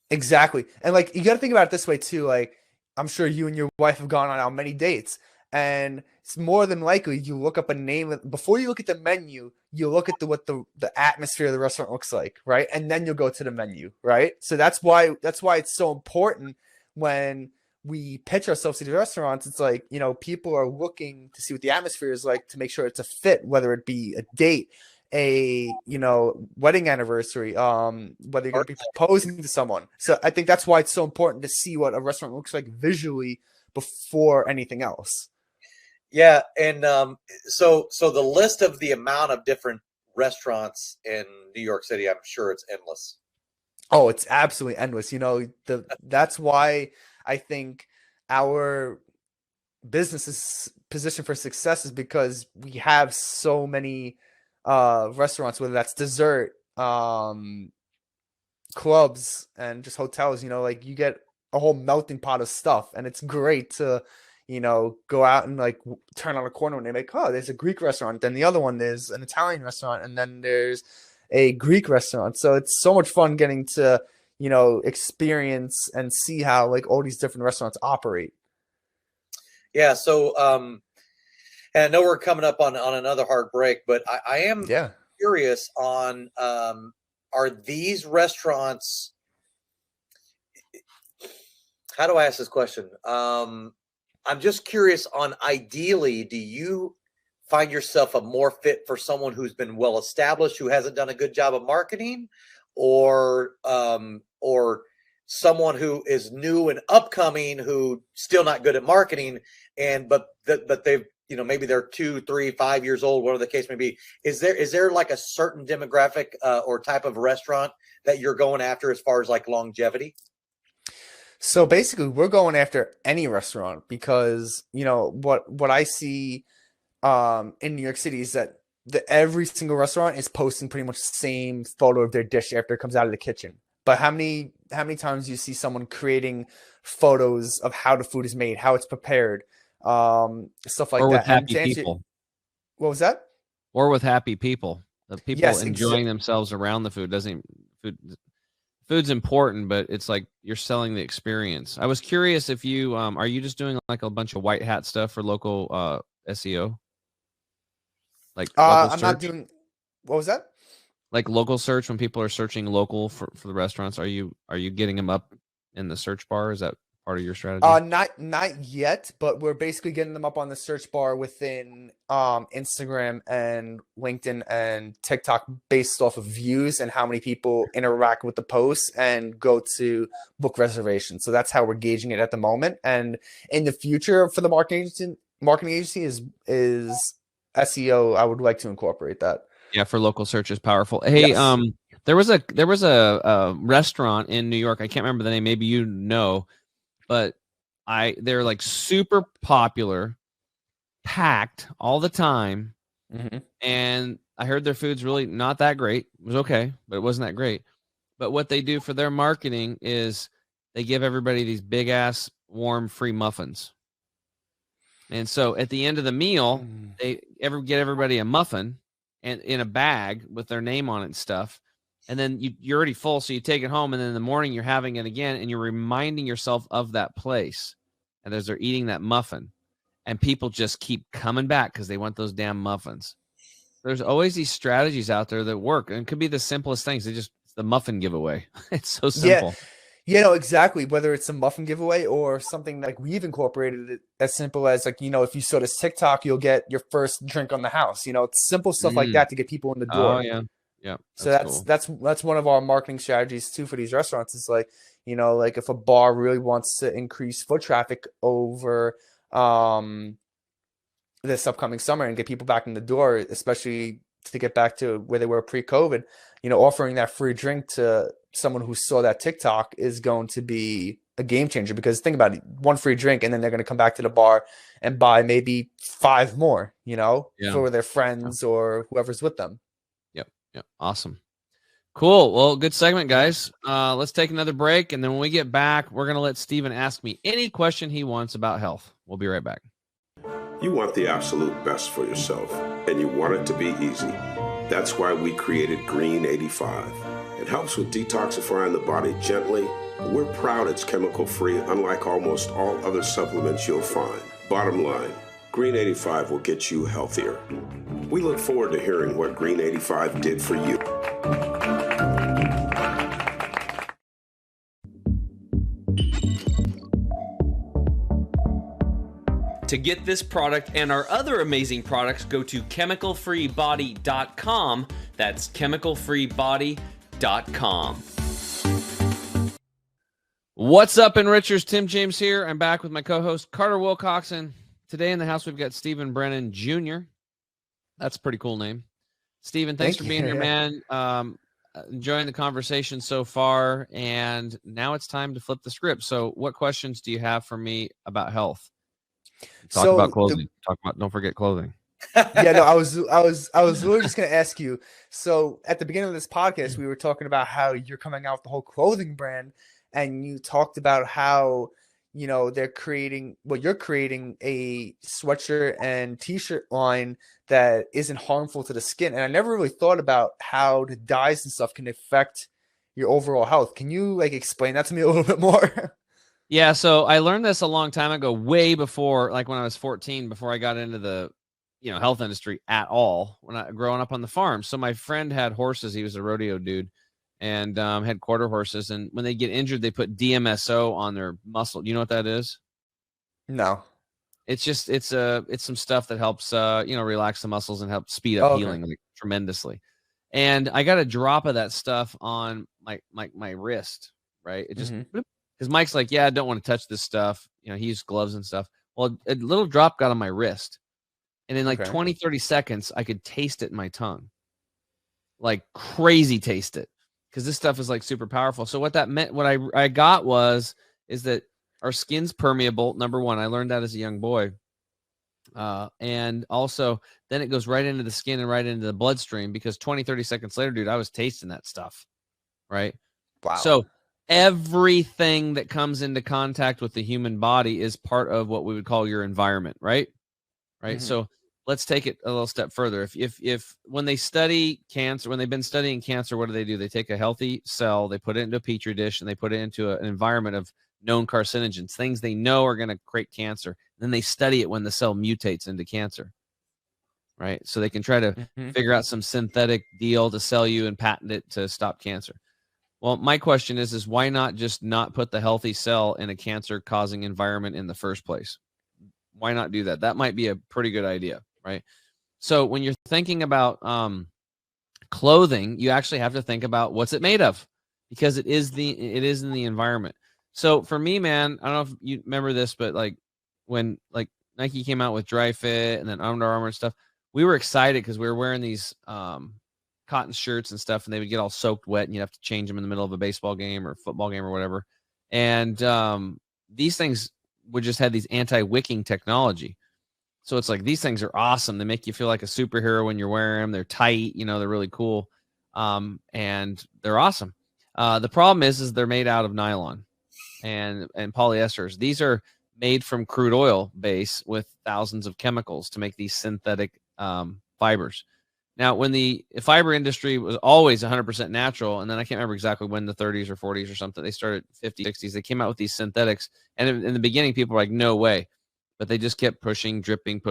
exactly. And like, you got to think about it this way too. Like, I'm sure you and your wife have gone on many dates, and it's more than likely you look up a name before you look at the menu. You look at what the atmosphere of the restaurant looks like, right? And then you'll go to the menu, right? So that's why it's so important when we pitch ourselves to the restaurants. It's like, you know, people are looking to see what the atmosphere is like to make sure it's a fit, whether it be a date, a, you know, wedding anniversary, whether you're going to be proposing to someone. So I think that's why it's so important to see what a restaurant looks like visually before anything else. Yeah. And so the list of the amount of different restaurants in New York City, I'm sure it's endless. Oh, it's absolutely endless. You know, that's why I think our business is positioned for success, is because we have so many restaurants, whether that's dessert, clubs, and just hotels. You know, like, you get a whole melting pot of stuff, and it's great to, you know, go out and like turn on a corner and they make, oh, there's a Greek restaurant, then the other one there's an Italian restaurant, and then there's a Greek restaurant. So it's so much fun getting to, you know, experience and see how like all these different restaurants operate. Yeah. So and I know we're coming up on another hard break, but I am curious on are these restaurants, how do I ask this question? I'm just curious on, ideally, do you find yourself a more fit for someone who's been well established, who hasn't done a good job of marketing, or someone who is new and upcoming, who still not good at marketing, and but they've, you know, maybe they're 2, 3, 5 years old, whatever the case may be. Is there like a certain demographic or type of restaurant that you're going after as far as like longevity? So basically, we're going after any restaurant because, you know, what I see in New York City is that every single restaurant is posting pretty much the same photo of their dish after it comes out of the kitchen. But how many times do you see someone creating photos of how the food is made, how it's prepared, stuff like Or that? with happy people. What was that? Or with happy people. The people Yes, enjoying themselves around the food. Food's important, but it's like you're selling the experience. I was curious if you are you just doing like a bunch of white hat stuff for local SEO? Like I'm not doing. What was that? Like local search when people are searching local for the restaurants. Are you getting them up in the search bar? Is that part of your strategy? Not yet, but we're basically getting them up on the search bar within Instagram and LinkedIn and TikTok based off of views and how many people interact with the posts and go to book reservations. So that's how we're gauging it at the moment. And in the future for the marketing agency is SEO. I would like to incorporate that. Yeah, for local search is powerful. Hey, Yes. there was a restaurant in New York. I can't remember the name. Maybe you know, but they're like super popular, packed all the time, and I heard their food's really not that great. It was okay, but it wasn't that great. But what they do for their marketing is they give everybody these big ass warm free muffins. And so at the end of the meal, they get everybody a muffin and in a bag with their name on it and stuff. And then you're already full, so you take it home, and then in the morning you're having it again, and you're reminding yourself of that place. And as they're eating that muffin, and people just keep coming back because they want those damn muffins. There's always these strategies out there that work, and it could be the simplest things. It's the muffin giveaway. It's so simple. Yeah, no, exactly. Whether it's a muffin giveaway or something like we've incorporated it as simple as like, you know, if you saw this TikTok, you'll get your first drink on the house. You know, it's simple stuff like that to get people in the door. Oh yeah. Yeah. So that's one of our marketing strategies too for these restaurants. Is like, you know, like if a bar really wants to increase foot traffic over this upcoming summer and get people back in the door, especially to get back to where they were pre-COVID, you know, offering that free drink to someone who saw that TikTok is going to be a game changer, because think about it, one free drink and then they're going to come back to the bar and buy maybe 5 more, you know, for their friends or whoever's with them. Yep. Awesome. Cool. Well, good segment, guys. Let's take another break. And then when we get back, we're going to let Steven ask me any question he wants about health. We'll be right back. You want the absolute best for yourself, and you want it to be easy. That's why we created Green 85. It helps with detoxifying the body gently. We're proud it's chemical-free, unlike almost all other supplements you'll find. Bottom line, Green 85 will get you healthier. We look forward to hearing what Green 85 did for you. To get this product and our other amazing products, go to chemicalfreebody.com. That's chemicalfreebody.com. What's up, Enrichers? Tim James here. I'm back with my co-host, Carter Wilcoxon. Today in the house, we've got Stephen Brennan Jr. That's a pretty cool name. Stephen, thanks for being here, man. Enjoying the conversation so far, and now it's time to flip the script. So what questions do you have for me about health? Talk about clothing. Don't forget clothing. Yeah, no, I was literally just going to ask you. So at the beginning of this podcast, we were talking about how you're coming out with the whole clothing brand, and you talked about how, you know, you're creating a sweatshirt and t-shirt line that isn't harmful to the skin. And I never really thought about how the dyes and stuff can affect your overall health. Can you like explain that to me a little bit more? Yeah, so I learned this a long time ago, way before, like when I was 14, before I got into the, health industry at all, when I growing up on the farm. So my friend had horses. He was a rodeo dude and had quarter horses. And when they get injured, they put DMSO on their muscle. Do you know what that is? No. It's some stuff that helps, relax the muscles and help speed up healing like, tremendously. And I got a drop of that stuff on my wrist, right? It just, because Mike's like, yeah, I don't want to touch this stuff. He used gloves and stuff. Well, a little drop got on my wrist. And in 20, 30 seconds, I could taste it in my tongue. Like crazy taste it. because this stuff is like super powerful. So what that meant, what I got is that our skin's permeable. Number one, I learned that as a young boy. And also then it goes right into the skin and right into the bloodstream, because 20, 30 seconds later, dude, I was tasting that stuff. Right. Wow. So everything that comes into contact with the human body is part of what we would call your environment. Right. Right. So let's take it a little step further. If when they study cancer, when they've been studying cancer, what do? They take a healthy cell, they put it into a petri dish, and they put it into an environment of known carcinogens, things they know are going to create cancer. Then they study it when the cell mutates into cancer, right? So they can try to figure out some synthetic deal to sell you and patent it to stop cancer. Well, my question is why not just not put the healthy cell in a cancer-causing environment in the first place? Why not do that? That might be a pretty good idea, right? So when you're thinking about clothing, you actually have to think about what's it made of, because it is in the environment. So for me, man, I don't know if you remember this, but like when like Nike came out with Dry Fit and then Under Armour and stuff, we were excited because we were wearing these cotton shirts and stuff, and they would get all soaked wet, and you'd have to change them in the middle of a baseball game or football game or whatever. And these things would just have these anti-wicking technology. So it's like, these things are awesome. They make you feel like a superhero when you're wearing them. They're tight, you know, they're really cool. And they're awesome. The problem is they're made out of nylon and polyesters. These are made from crude oil base with thousands of chemicals to make these synthetic fibers. Now, when the fiber industry was always 100% natural, and then I can't remember exactly when, the 30s or 40s or something, they started 50s, 60s, they came out with these synthetics. And in the beginning, people were like, no way. But they just kept pushing, dripping.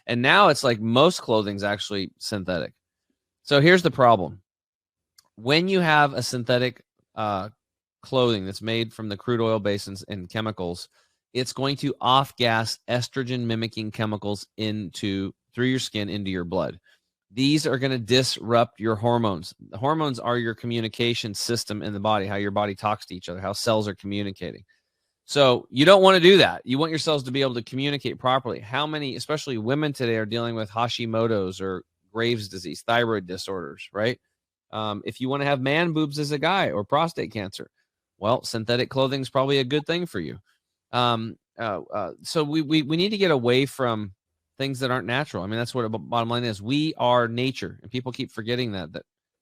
And now it's like most clothing's actually synthetic. So here's the problem. When you have a synthetic clothing that's made from the crude oil basins and chemicals, it's going to off-gas estrogen-mimicking chemicals through your skin into your blood. These are going to disrupt your hormones. The hormones are your communication system in the body, how your body talks to each other, how cells are communicating. So you don't want to do that. You want your cells to be able to communicate properly. How many, especially women today, are dealing with Hashimoto's or Graves' disease, thyroid disorders, right? If you want to have man boobs as a guy or prostate cancer, well, synthetic clothing is probably a good thing for you. So we need to get away from things that aren't natural. I mean, that's what the bottom line is. We are nature, and people keep forgetting that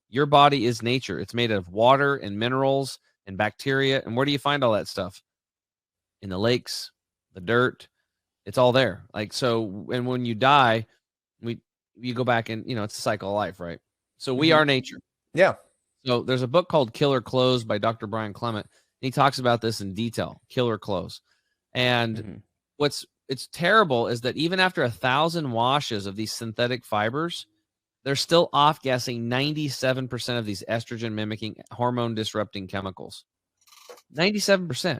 your body is nature. It's made of water and minerals and bacteria. And where do you find all that stuff? In the lakes, the dirt. It's all there. Like, so, and when you die, you go back and, you know, it's a cycle of life, right? So we are nature. Yeah. So there's a book called Killer Clothes by Dr. Brian Clement. He talks about this in detail, killer clothes. And it's terrible is that even after 1,000 washes of these synthetic fibers, they're still off-gassing 97% of these estrogen-mimicking, hormone-disrupting chemicals. 97%.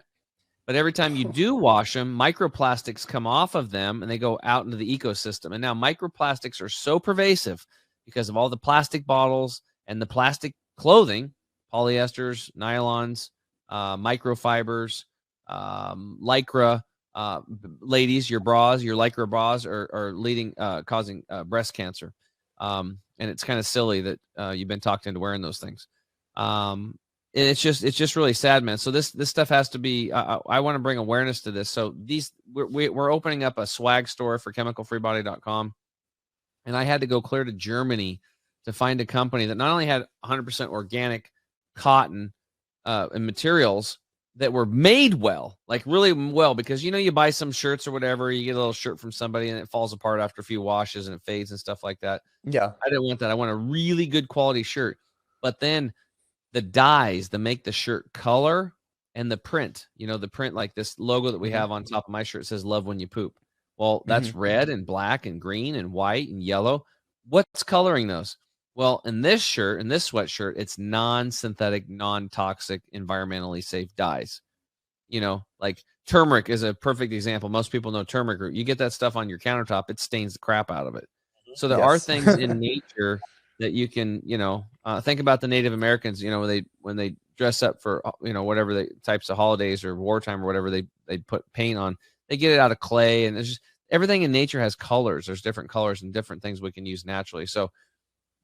But every time you do wash them, microplastics come off of them, and they go out into the ecosystem. And now microplastics are so pervasive because of all the plastic bottles and the plastic clothing, polyesters, nylons, microfibers, lycra. Ladies, your bras, your lycra bras are causing breast cancer. And it's kind of silly that you've been talked into wearing those things. And it's just really sad, man. So this stuff has to be, I want to bring awareness to this. So we're opening up a swag store for chemicalfreebody.com. And I had to go clear to Germany to find a company that not only had 100% organic cotton and materials that were made well, like really well, because, you know, you buy some shirts or whatever, you get a little shirt from somebody and it falls apart after a few washes and it fades and stuff like that. Yeah. I didn't want that. I want a really good quality shirt. But then the dyes that make the shirt color and the print, you know, the print, like this logo that we have on top of my shirt says "Love when you poop." Well, that's red and black and green and white and yellow. What's coloring those? Well, in this shirt, in this sweatshirt, it's non-synthetic, non-toxic, environmentally safe dyes. You know, like turmeric is a perfect example. Most people know turmeric root. You get that stuff on your countertop, it stains the crap out of it. So there are things in nature that you can, you know, think about the Native Americans, you know, when they dress up for, you know, whatever the types of holidays or wartime or whatever they put paint on, they get it out of clay, and it's just everything in nature has colors. There's different colors and different things we can use naturally. So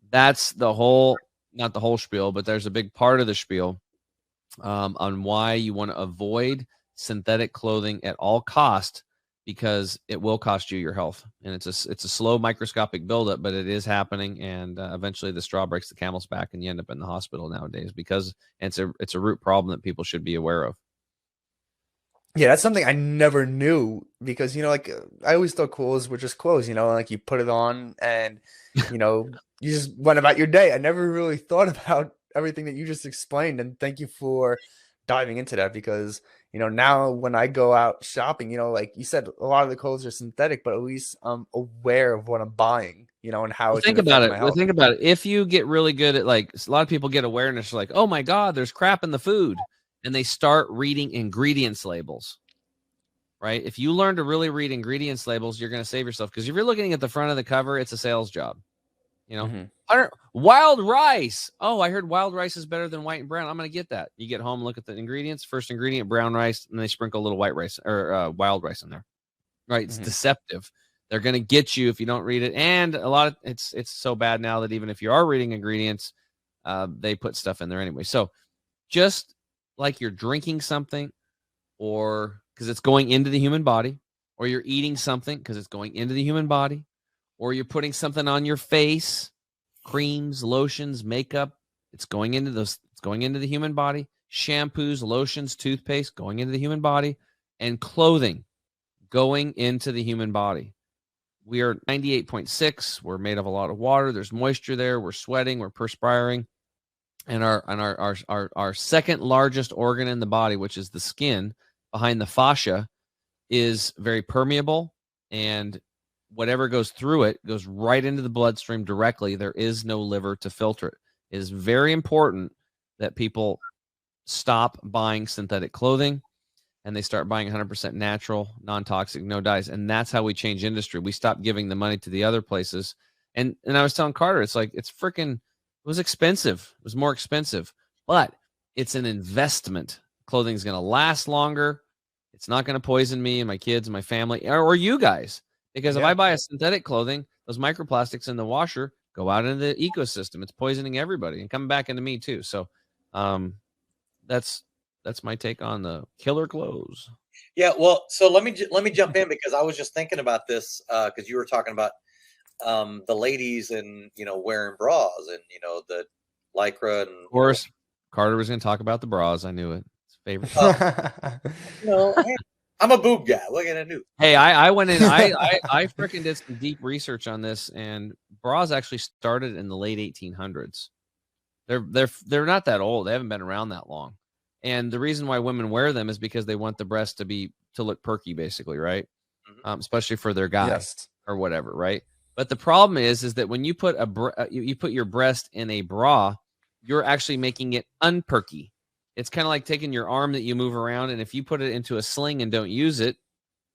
that's the whole, not the whole spiel, but there's a big part of the spiel on why you want to avoid synthetic clothing at all cost, because it will cost you your health. And it's a slow microscopic buildup, but it is happening. And eventually the straw breaks the camel's back and you end up in the hospital nowadays, because it's a root problem that people should be aware of. Yeah, that's something I never knew, because, you know, like I always thought clothes were just clothes, you know, like you put it on and, you know, you just went about your day. I never really thought about everything that you just explained. And thank you for diving into that, because, you know, now when I go out shopping, you know, like you said, a lot of the clothes are synthetic, but at least I'm aware of what I'm buying, you know, and how Think about it. Think about it. If you get really good at, like, a lot of people get awareness, like, oh my God, there's crap in the food. And they start reading ingredients labels, right? If you learn to really read ingredients labels, you're going to save yourself. Because if you're looking at the front of the cover, it's a sales job. You know, wild rice. Oh, I heard wild rice is better than white and brown. I'm going to get that. You get home, look at the ingredients. First ingredient, brown rice, and they sprinkle a little white rice or wild rice in there. Right? It's deceptive. They're going to get you if you don't read it. And a lot of it's so bad now that even if you are reading ingredients, they put stuff in there anyway. So just like you're drinking something, or because it's going into the human body, or you're eating something because it's going into the human body, or you're putting something on your face, creams, lotions, makeup, it's going into the human body. Shampoos, lotions, toothpaste, going into the human body, and clothing going into the human body. We are 98.6. We're made of a lot of water. There's moisture there. We're sweating. We're perspiring. And our second largest organ in the body, which is the skin behind the fascia, is very permeable, and whatever goes through it goes right into the bloodstream directly. There is no liver to filter it. It is very important that people stop buying synthetic clothing and they start buying 100% natural, non-toxic, no dyes. And that's how we change industry. We stop giving the money to the other places. And I was telling Carter, it's like, it was expensive. It was more expensive, but it's an investment. Clothing is going to last longer. It's not going to poison me and my kids and my family or you guys. Because if I buy a synthetic clothing, those microplastics in the washer go out into the ecosystem. It's poisoning everybody and coming back into me too. So that's my take on the killer clothes. Yeah, well, so let me jump in, because I was just thinking about this because you were talking about the ladies and, you know, wearing bras and, you know, the lycra. And of course, Carter was going to talk about the bras. I knew it. It's favorite. You know, I'm a boob guy. Look at it new. Hey, I went in. I freaking did some deep research on this, and bras actually started in the late 1800s. They're not that old. They haven't been around that long. And the reason why women wear them is because they want the breast to look perky, basically, right? Especially for their guys or whatever, right? But the problem is that when you put you put your breast in a bra, you're actually making it unperky. It's kind of like taking your arm that you move around, and if you put it into a sling and don't use it,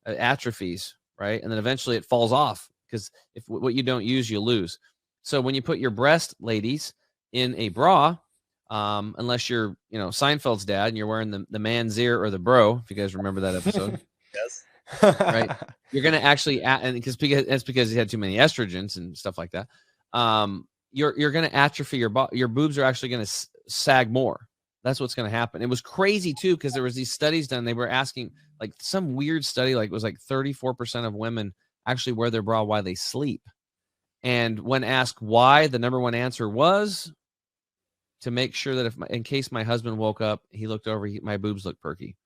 it atrophies, right? And then eventually it falls off, because if what you don't use, you lose. So when you put your breast, ladies, in a bra, unless you're, you know, Seinfeld's dad and you're wearing the man's ear or the bro, if you guys remember that episode. Yes. Right. You're going to actually, and because he had too many estrogens and stuff like that. You're going to atrophy your boobs are actually going to sag more. That's what's going to happen. It was crazy too, because there was these studies done. They were asking, like, some weird study, like it was like 34% of women actually wear their bra while they sleep. And when asked why, the number one answer was to make sure that in case my husband woke up, he looked over, my boobs look perky.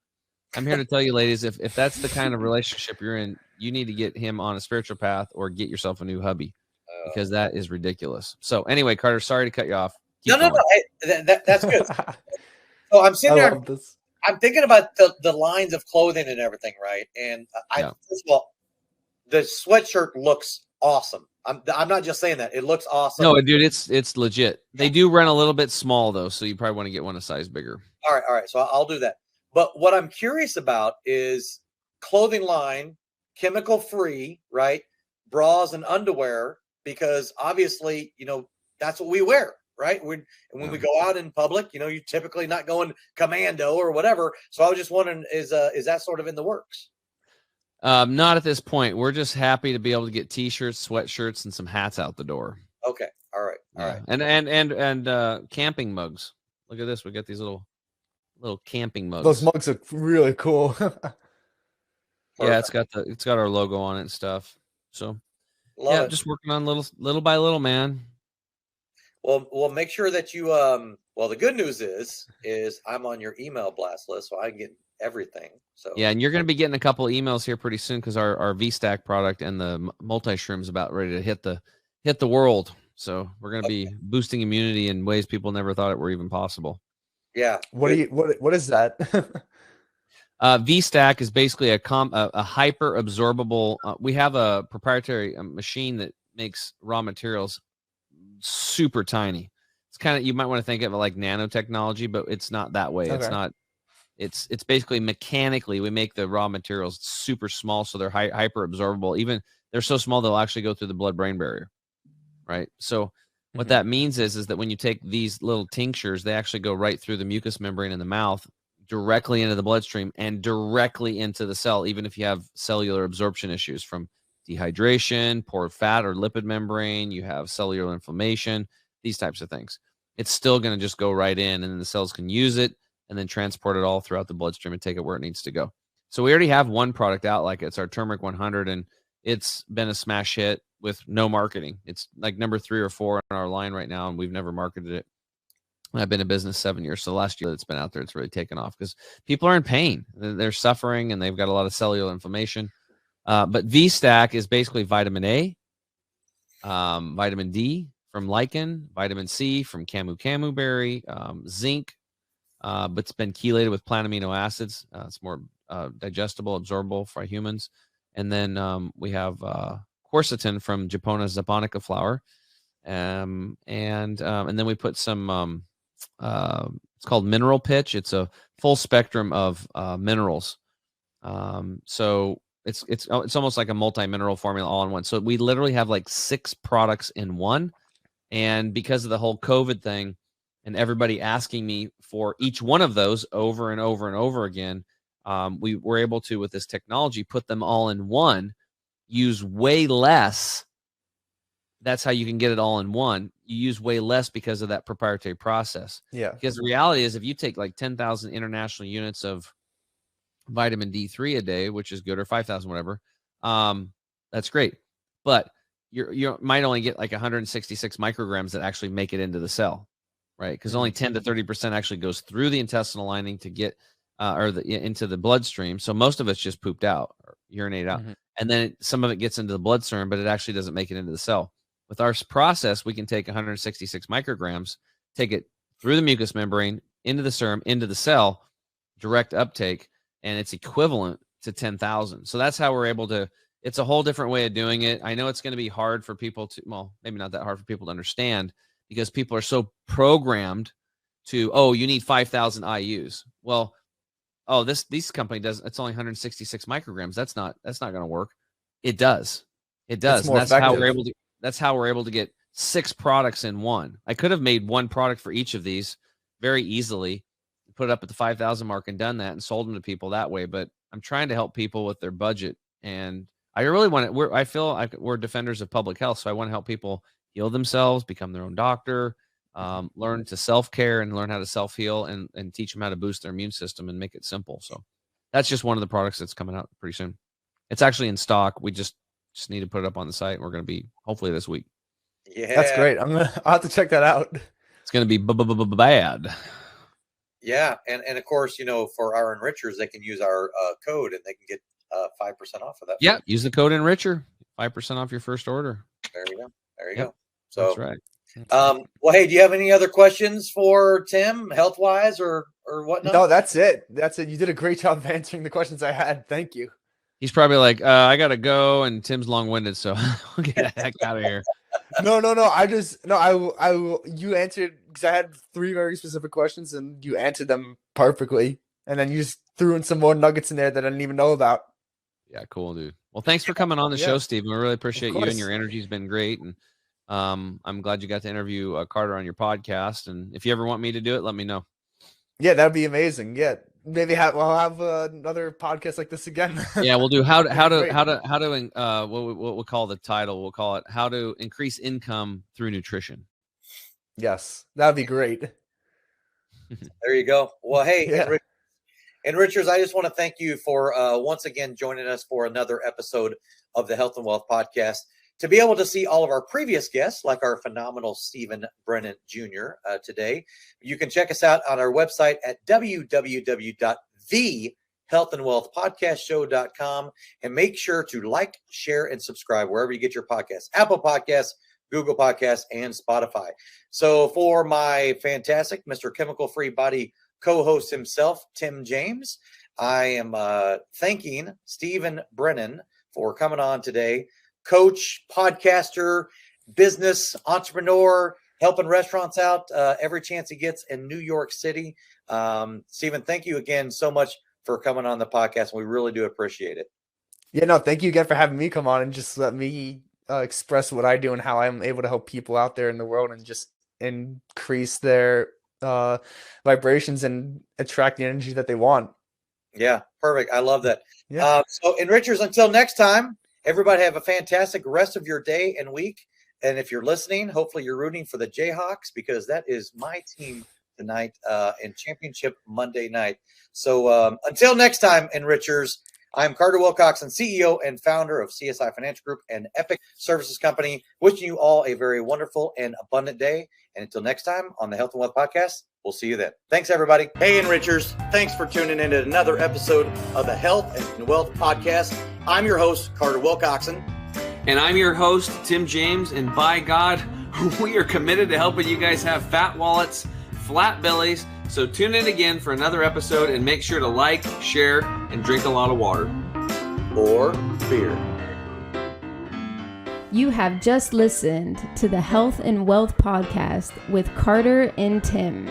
I'm here to tell you, ladies, if that's the kind of relationship you're in, you need to get him on a spiritual path or get yourself a new hubby, because that is ridiculous. So anyway, Carter, sorry to cut you off. No. That's good. So I'm sitting there. I'm thinking about the lines of clothing and everything, right? And first of all, the sweatshirt looks awesome. I'm not just saying that. It looks awesome. No, dude, it's legit. They do run a little bit small though, so you probably want to get one a size bigger. All right. So I'll do that. But what I'm curious about is clothing line, chemical free, right? Bras and underwear, because obviously, you know, that's what we wear, right? When we go out in public, you know, you're typically not going commando or whatever. So I was just wondering, is that sort of in the works? Not at this point. We're just happy to be able to get t-shirts, sweatshirts, and some hats out the door. Okay. All right. All right. And camping mugs. Look at this. We got these little camping mugs. Those mugs look really cool. Yeah, it's got our logo on it and stuff. So Love it. just working on little by little, man. Well, make sure that you well, the good news is I'm on your email blast list, so I can get everything. So yeah, and you're going to be getting a couple of emails here pretty soon because our 𝙃𝙗𝙧𝙚 product and the multi-shroom is about ready to hit the world. So we're going to be boosting immunity in ways people never thought it were even possible. Yeah. What is that? 𝙃𝙃 is basically a hyper absorbable. We have a proprietary machine that makes raw materials super tiny. It's kind of, you might want to think of it like nanotechnology, but it's not that way. Okay. It's not. It's basically mechanically we make the raw materials super small, so they're hyper absorbable. Even they're so small they'll actually go through the blood-brain barrier, right? So what that means is that when you take these little tinctures, they actually go right through the mucous membrane in the mouth, directly into the bloodstream and directly into the cell, even if you have cellular absorption issues from dehydration, poor fat or lipid membrane, you have cellular inflammation, these types of things. It's still going to just go right in, and then the cells can use it and then transport it all throughout the bloodstream and take it where it needs to go. So we already have one product out, like it's our Turmeric 100, and it's been a smash hit with no marketing. It's like number 3 or 4 in our line right now, and we've never marketed it. I've been in business 7 years, so last year it's been out there, it's really taken off because people are in pain. They're suffering, and they've got a lot of cellular inflammation. But 𝙃𝙃 is basically vitamin A, vitamin D from lichen, vitamin C from camu berry, zinc, but it's been chelated with plant amino acids. It's more digestible, absorbable for humans. And then we have quercetin from Japonia japonica flower. And then we put some, it's called mineral pitch. It's a full spectrum of minerals. So it's almost like a multi-mineral formula all in one. So we literally have like 6 products in one. And because of the whole COVID thing and everybody asking me for each one of those over and over and over again, we were able to, with this technology, put them all in one, use way less. That's how you can get it all in one. You use way less because of that proprietary process. Yeah. Because the reality is, if you take like 10,000 international units of vitamin D3 a day, which is good, or 5,000, whatever, that's great. But you might only get like 166 micrograms that actually make it into the cell, right? Because only 10 to 30% actually goes through the intestinal lining to get into the bloodstream. So most of it's just pooped out or urinated out. And then some of it gets into the bloodstream, but it actually doesn't make it into the cell. With our process, we can take 166 micrograms, take it through the mucous membrane, into the serum, into the cell, direct uptake, and it's equivalent to 10,000. So that's how we're able to, it's a whole different way of doing it. I know it's going to be hard for people to, well, maybe not that hard for people to understand, because people are so programmed to, oh, you need 5,000 IUs. Well, oh, this company does, it's only 166 micrograms. That's not going to work. It does. It does. And that's how we're able to get 6 products in one. I could have made one product for each of these very easily, put it up at the 5,000 mark and done that and sold them to people that way. But I'm trying to help people with their budget. And I really want to, I feel like we're defenders of public health. So I want to help people heal themselves, become their own doctor, learn to self-care and learn how to self-heal, and teach them how to boost their immune system and make it simple. So that's just one of the products that's coming out pretty soon. It's actually in stock. We just need to put it up on the site, and we're going to be hopefully this week. Yeah, that's great. I'll have to check that out. It's going to be bad. Yeah, and of course, for our enrichers, they can use our code, and they can get 5% off of that. Yeah, use the code enricher, 5% off your first order. There you go. There you go. So that's right. Well, hey, do you have any other questions for Tim, health wise or whatnot? No, that's it. That's it. You did a great job of answering the questions I had. Thank you. He's probably like, I gotta go, and Tim's long-winded, so we'll get the heck out of here. No. You answered, because I had 3 very specific questions, and you answered them perfectly. And then you just threw in some more nuggets in there that I didn't even know about. Yeah, cool, dude. Well, thanks for coming on the show, Steve. We really appreciate you, and your energy's been great. And I'm glad you got to interview Carter on your podcast. And if you ever want me to do it, let me know. Yeah, that'd be amazing. Yeah, maybe we'll have another podcast like this again. Yeah, we'll do how to what we'll call the title. We'll call it "How to Increase Income Through Nutrition." Yes, that'd be great. There you go. Well, hey, Yeah. and Richards, I just want to thank you for once again joining us for another episode of the Health and Wealth Podcast. To be able to see all of our previous guests, like our phenomenal Stephen Brennan Jr. Today, you can check us out on our website at www.thehealthandwealthpodcastshow.com, and make sure to like, share, and subscribe wherever you get your podcasts: Apple Podcasts, Google Podcasts, and Spotify. So for my fantastic Mr. Chemical Free Body co-host himself, Tim James, I am thanking Stephen Brennan for coming on today. Coach, podcaster, business entrepreneur, helping restaurants out every chance he gets in New York City. Stephen, thank you again so much for coming on the podcast. We really do appreciate it. Yeah, no, thank you again for having me come on and just let me express what I do and how I'm able to help people out there in the world and just increase their vibrations and attract the energy that they want. Yeah, perfect. I love that. Yeah. So, Richards, until next time, everybody have a fantastic rest of your day and week. And if you're listening, hopefully you're rooting for the Jayhawks, because that is my team tonight in Championship Monday night. So until next time, Enrichers, I'm Carter Wilcoxon, CEO and founder of CSI Financial Group and Epic Services Company, wishing you all a very wonderful and abundant day. And until next time on the Health and Wealth Podcast, we'll see you then. Thanks, everybody. Hey, Enrichers, thanks for tuning in to another episode of the Health and Wealth Podcast. I'm your host, Carter Wilcoxon. And I'm your host, Tim James. And by God, we are committed to helping you guys have fat wallets, flat bellies. So tune in again for another episode, and make sure to like, share, and drink a lot of water. Or beer. You have just listened to the Health and Wealth Podcast with Carter and Tim.